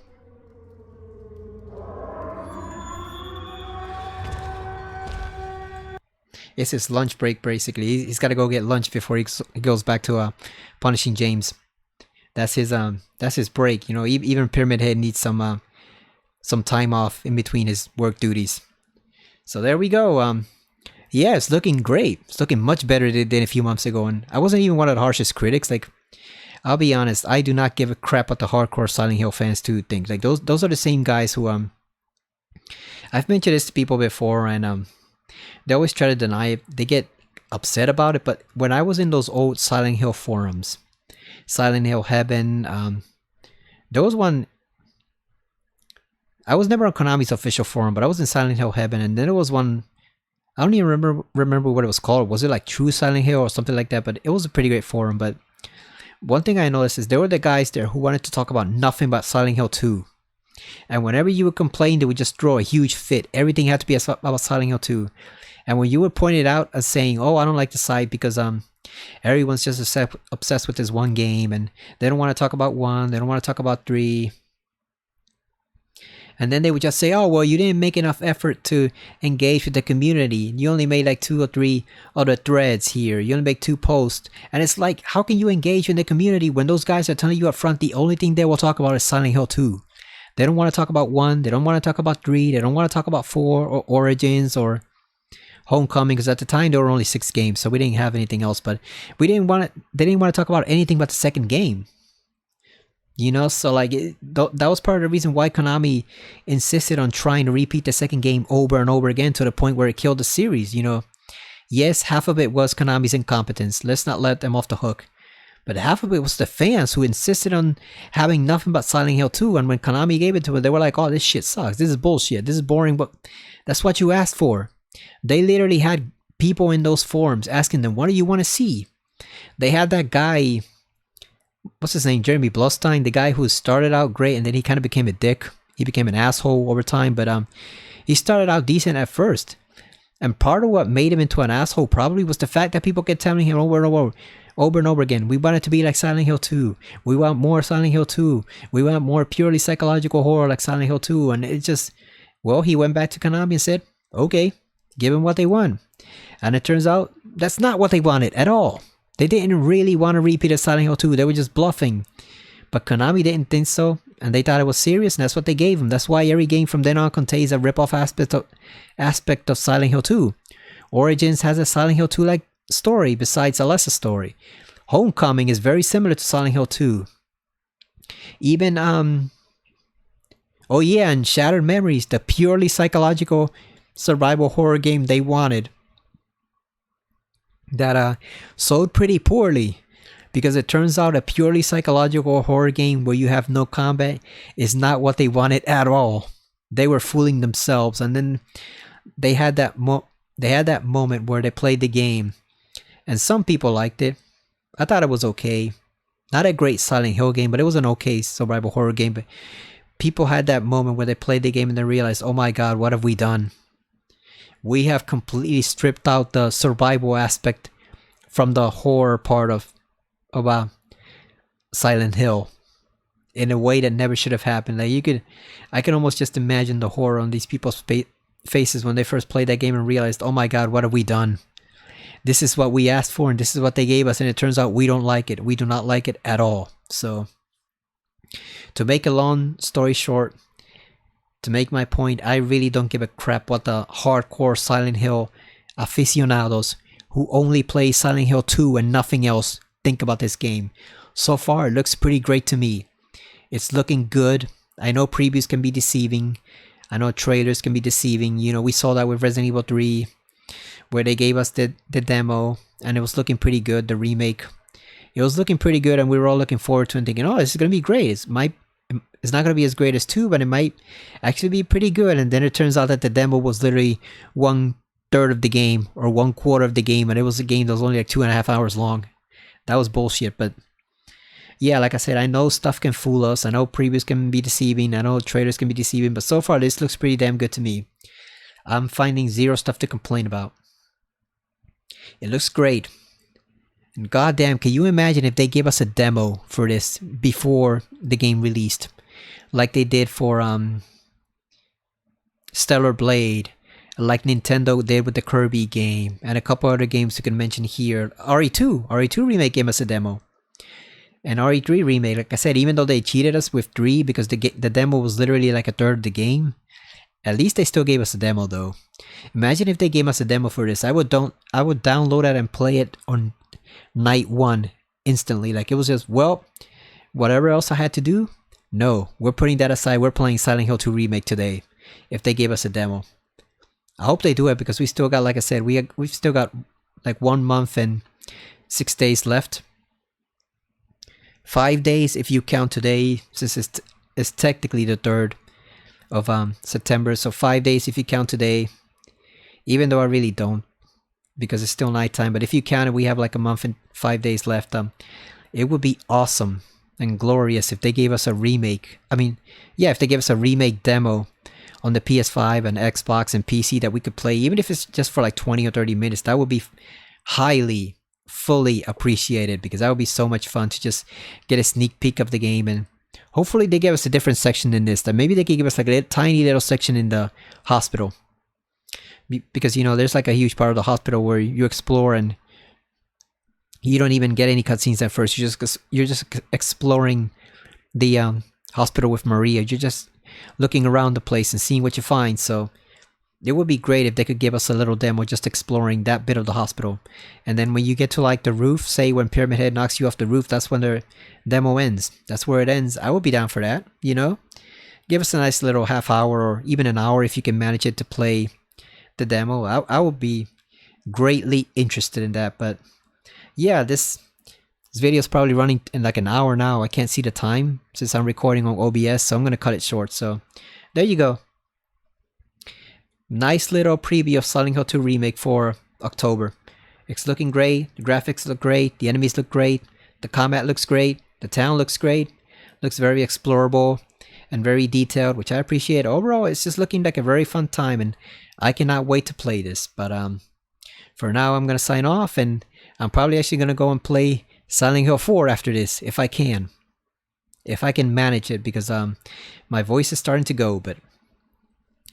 It's his lunch break, basically. He's got to go get lunch before he goes back to punishing James. That's his break. You know, even Pyramid Head needs some time off in between his work duties. So there we go. Yeah, it's looking great. It's looking much better than a few months ago. And I wasn't even one of the harshest critics. Like, I'll be honest, I do not give a crap what the hardcore Silent Hill fans do think. Like, those are the same guys who I've mentioned this to people before, and they always try to deny it. They get upset about it. But when I was in those old Silent Hill forums, Silent Hill Heaven, there was one. I was never on Konami's official forum, but I was in Silent Hill Heaven, and then there was one. I don't even remember what it was called. Was it like True Silent Hill or something like that? But it was a pretty great forum. But one thing I noticed is there were the guys there who wanted to talk about nothing but Silent Hill 2. And whenever you would complain, they would just throw a huge fit. Everything had to be about Silent Hill 2. And when you would point it out as saying, oh, I don't like the site because everyone's just obsessed with this one game and they don't want to talk about 1, they don't want to talk about 3. And then they would just say, oh, well, you didn't make enough effort to engage with the community. You only made like 2 or 3 other threads here. You only make 2 posts. And it's like, how can you engage in the community when those guys are telling you up front the only thing they will talk about is Silent Hill 2? They don't want to talk about 1. They don't want to talk about 3. They don't want to talk about 4 or Origins or Homecoming, because at the time there were only 6 games, so we didn't have anything else. But they didn't want to talk about anything but the second game. You know, so like that was part of the reason why Konami insisted on trying to repeat the second game over and over again to the point where it killed the series. You know, yes, half of it was Konami's incompetence. Let's not let them off the hook. But half of it was the fans who insisted on having nothing but Silent Hill 2. And when Konami gave it to them, they were like, oh, this shit sucks. This is bullshit. This is boring, but that's what you asked for. They literally had people in those forums asking them, what do you want to see? They had that guy, what's his name? Jeremy Blustein, the guy who started out great and then he kind of became a dick. He became an asshole over time, but he started out decent at first. And part of what made him into an asshole probably was the fact that people kept telling him over and over again, we want it to be like Silent Hill 2. We want more Silent Hill 2. We want more purely psychological horror like Silent Hill 2. And it just, well, he went back to Konami and said, okay, give them what they want. And it turns out that's not what they wanted at all. They didn't really want to repeat a Silent Hill 2. They were just bluffing. But Konami didn't think so, and they thought it was serious, and that's what they gave them. That's why every game from then on contains a rip-off aspect of Silent Hill 2. Origins has a Silent Hill 2-like story besides a lesser story. Homecoming is very similar to Silent Hill 2. Even, oh yeah, and Shattered Memories, the purely psychological survival horror game they wanted, that sold pretty poorly because it turns out a purely psychological horror game where you have no combat is not what they wanted at all. they were fooling themselves, and then they had that moment where they played the game, and some people liked it. I thought it was okay. Not a great Silent Hill game, but it was an okay survival horror game. But people had that moment where they played the game and they realized, oh my god, what have we done? We have completely stripped out the survival aspect from the horror part of Silent Hill in a way that never should have happened. Like I can almost just imagine the horror on these people's faces when they first played that game and realized, oh my god, what have we done? This is what we asked for and this is what they gave us, and it turns out we don't like it. We do not like it at all. So, to make a long story short, to make my point, I really don't give a crap what the hardcore Silent Hill aficionados who only play Silent Hill 2 and nothing else think about this game. So far, it looks pretty great to me. It's looking good. I know previews can be deceiving. I know trailers can be deceiving. You know, we saw that with Resident Evil 3, where they gave us the demo, and it was looking pretty good, the remake. It was looking pretty good, and we were all looking forward to it and thinking, oh, this is going to be great. It's not going to be as great as 2, but it might actually be pretty good. And then it turns out that the demo was literally 1/3 of the game, or 1/4 of the game, and it was a game that was only like 2.5 hours long. That was bullshit, but yeah, like I said, I know stuff can fool us. I know previews can be deceiving. I know trailers can be deceiving, but so far this looks pretty damn good to me. I'm finding zero stuff to complain about. It looks great. And goddamn, can you imagine if they gave us a demo for this before the game released? Like they did for Stellar Blade, like Nintendo did with the Kirby game, and a couple other games you can mention here. RE2 Remake gave us a demo. And RE3 Remake, like I said, even though they cheated us with 3 because the demo was literally like 1/3 of the game, at least they still gave us a demo though. Imagine if they gave us a demo for this. I would download it and play it on night 1 instantly. Like it was just, well, whatever else I had to do, no, we're putting that aside. We're playing Silent Hill 2 Remake today if they gave us a demo. I hope they do it because we still got, like I said, we've still got like 1 month and 6 days left. 5 days if you count today, since it's technically the 3rd of September. So 5 days if you count today, even though I really don't, because it's still nighttime. But if you count it, we have like a month and 5 days left. It would be awesome and glorious if they gave us a remake. I mean, yeah, if they gave us a remake demo on the PS5 and Xbox and PC that we could play, even if it's just for like 20 or 30 minutes, that would be highly, fully appreciated, because that would be so much fun to just get a sneak peek of the game. And hopefully they give us a different section in this, that maybe they could give us like a tiny little section in the hospital, because you know there's like a huge part of the hospital where you explore and you don't even get any cutscenes at first. You're just exploring the hospital with Maria. You're just looking around the place and seeing what you find. So it would be great if they could give us a little demo just exploring that bit of the hospital. And then when you get to like the roof, say when Pyramid Head knocks you off the roof, that's when the demo ends. That's where it ends. I would be down for that, you know? Give us a nice little half hour or even an hour if you can manage it to play the demo. I would be greatly interested in that. But yeah, this video is probably running in like an hour now. I can't see the time since I'm recording on OBS, so I'm going to cut it short. So there you go. Nice little preview of Silent Hill 2 Remake for October. It's looking great. The graphics look great. The enemies look great. The combat looks great. The town looks great. Looks very explorable and very detailed, which I appreciate. Overall, it's just looking like a very fun time, and I cannot wait to play this. But for now, I'm going to sign off, and I'm probably actually going to go and play Silent Hill 4 after this, if I can. If I can manage it, because my voice is starting to go, but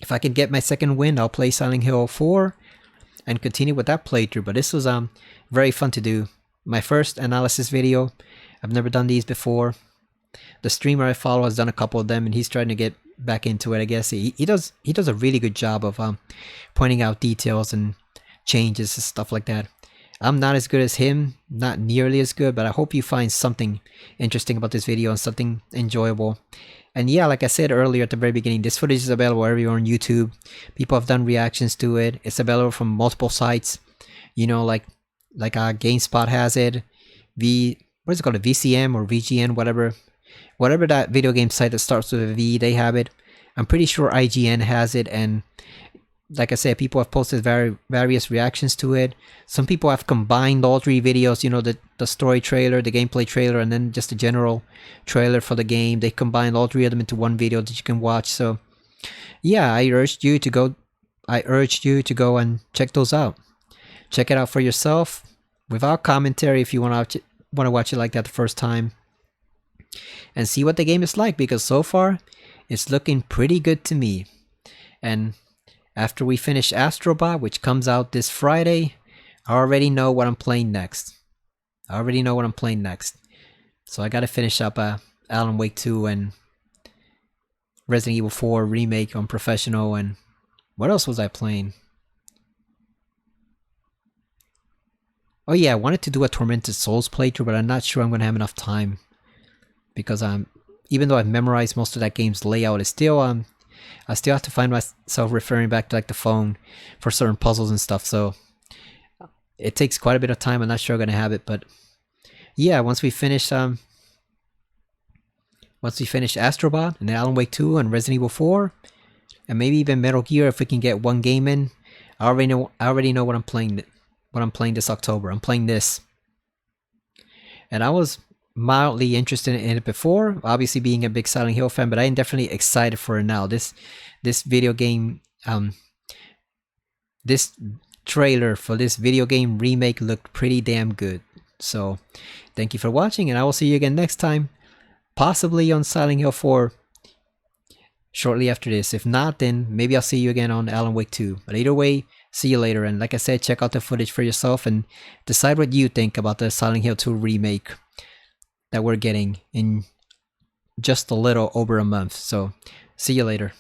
if I can get my second win, I'll play Silent Hill 4 and continue with that playthrough. But this was very fun to do. My first analysis video. I've never done these before. The streamer I follow has done a couple of them, and he's trying to get back into it, I guess. He does a really good job of pointing out details and changes and stuff like that. I'm not as good as him, not nearly as good, but I hope you find something interesting about this video and something enjoyable. And yeah, like I said earlier at the very beginning, this footage is available everywhere on YouTube. People have done reactions to it. It's available from multiple sites. You know, like GameSpot has it. What is it called? A VCM or VGN, whatever that video game site that starts with a V, they have it. I'm pretty sure IGN has it, and like I said, people have posted various reactions to it. Some people have combined all 3 videos, you know, the story trailer, the gameplay trailer, and then just the general trailer for the game. They combined all 3 of them into one video that you can watch. So yeah, I urged you to go and check those out. Check it out for yourself without commentary if you want to watch it like that the first time, and see what the game is like, because so far it's looking pretty good to me. And after we finish Astrobot, which comes out this Friday, I already know what I'm playing next. So I gotta finish up Alan Wake 2 and Resident Evil 4 Remake on Professional, and what else was I playing? Oh yeah, I wanted to do a Tormented Souls playthrough, but I'm not sure I'm gonna have enough time, because even though I've memorized most of that game's layout, it's still I still have to find myself referring back to like the phone for certain puzzles and stuff, so it takes quite a bit of time. I'm not sure I'm gonna have it, but yeah, once we finish Astrobot and Alan Wake 2 and Resident Evil 4, and maybe even Metal Gear if we can get one game in, I already know what I'm playing. What I'm playing this October. I'm playing this, and I was mildly interested in it before, obviously being a big Silent Hill fan, but I am definitely excited for it now. This video game, this trailer for this video game remake looked pretty damn good. So thank you for watching, and I will see you again next time, possibly on Silent Hill 4 shortly after this. If not, then maybe I'll see you again on Alan Wake 2. But either way, see you later. And like I said, check out the footage for yourself and decide what you think about the Silent Hill 2 remake that we're getting in just a little over a month. So see you later.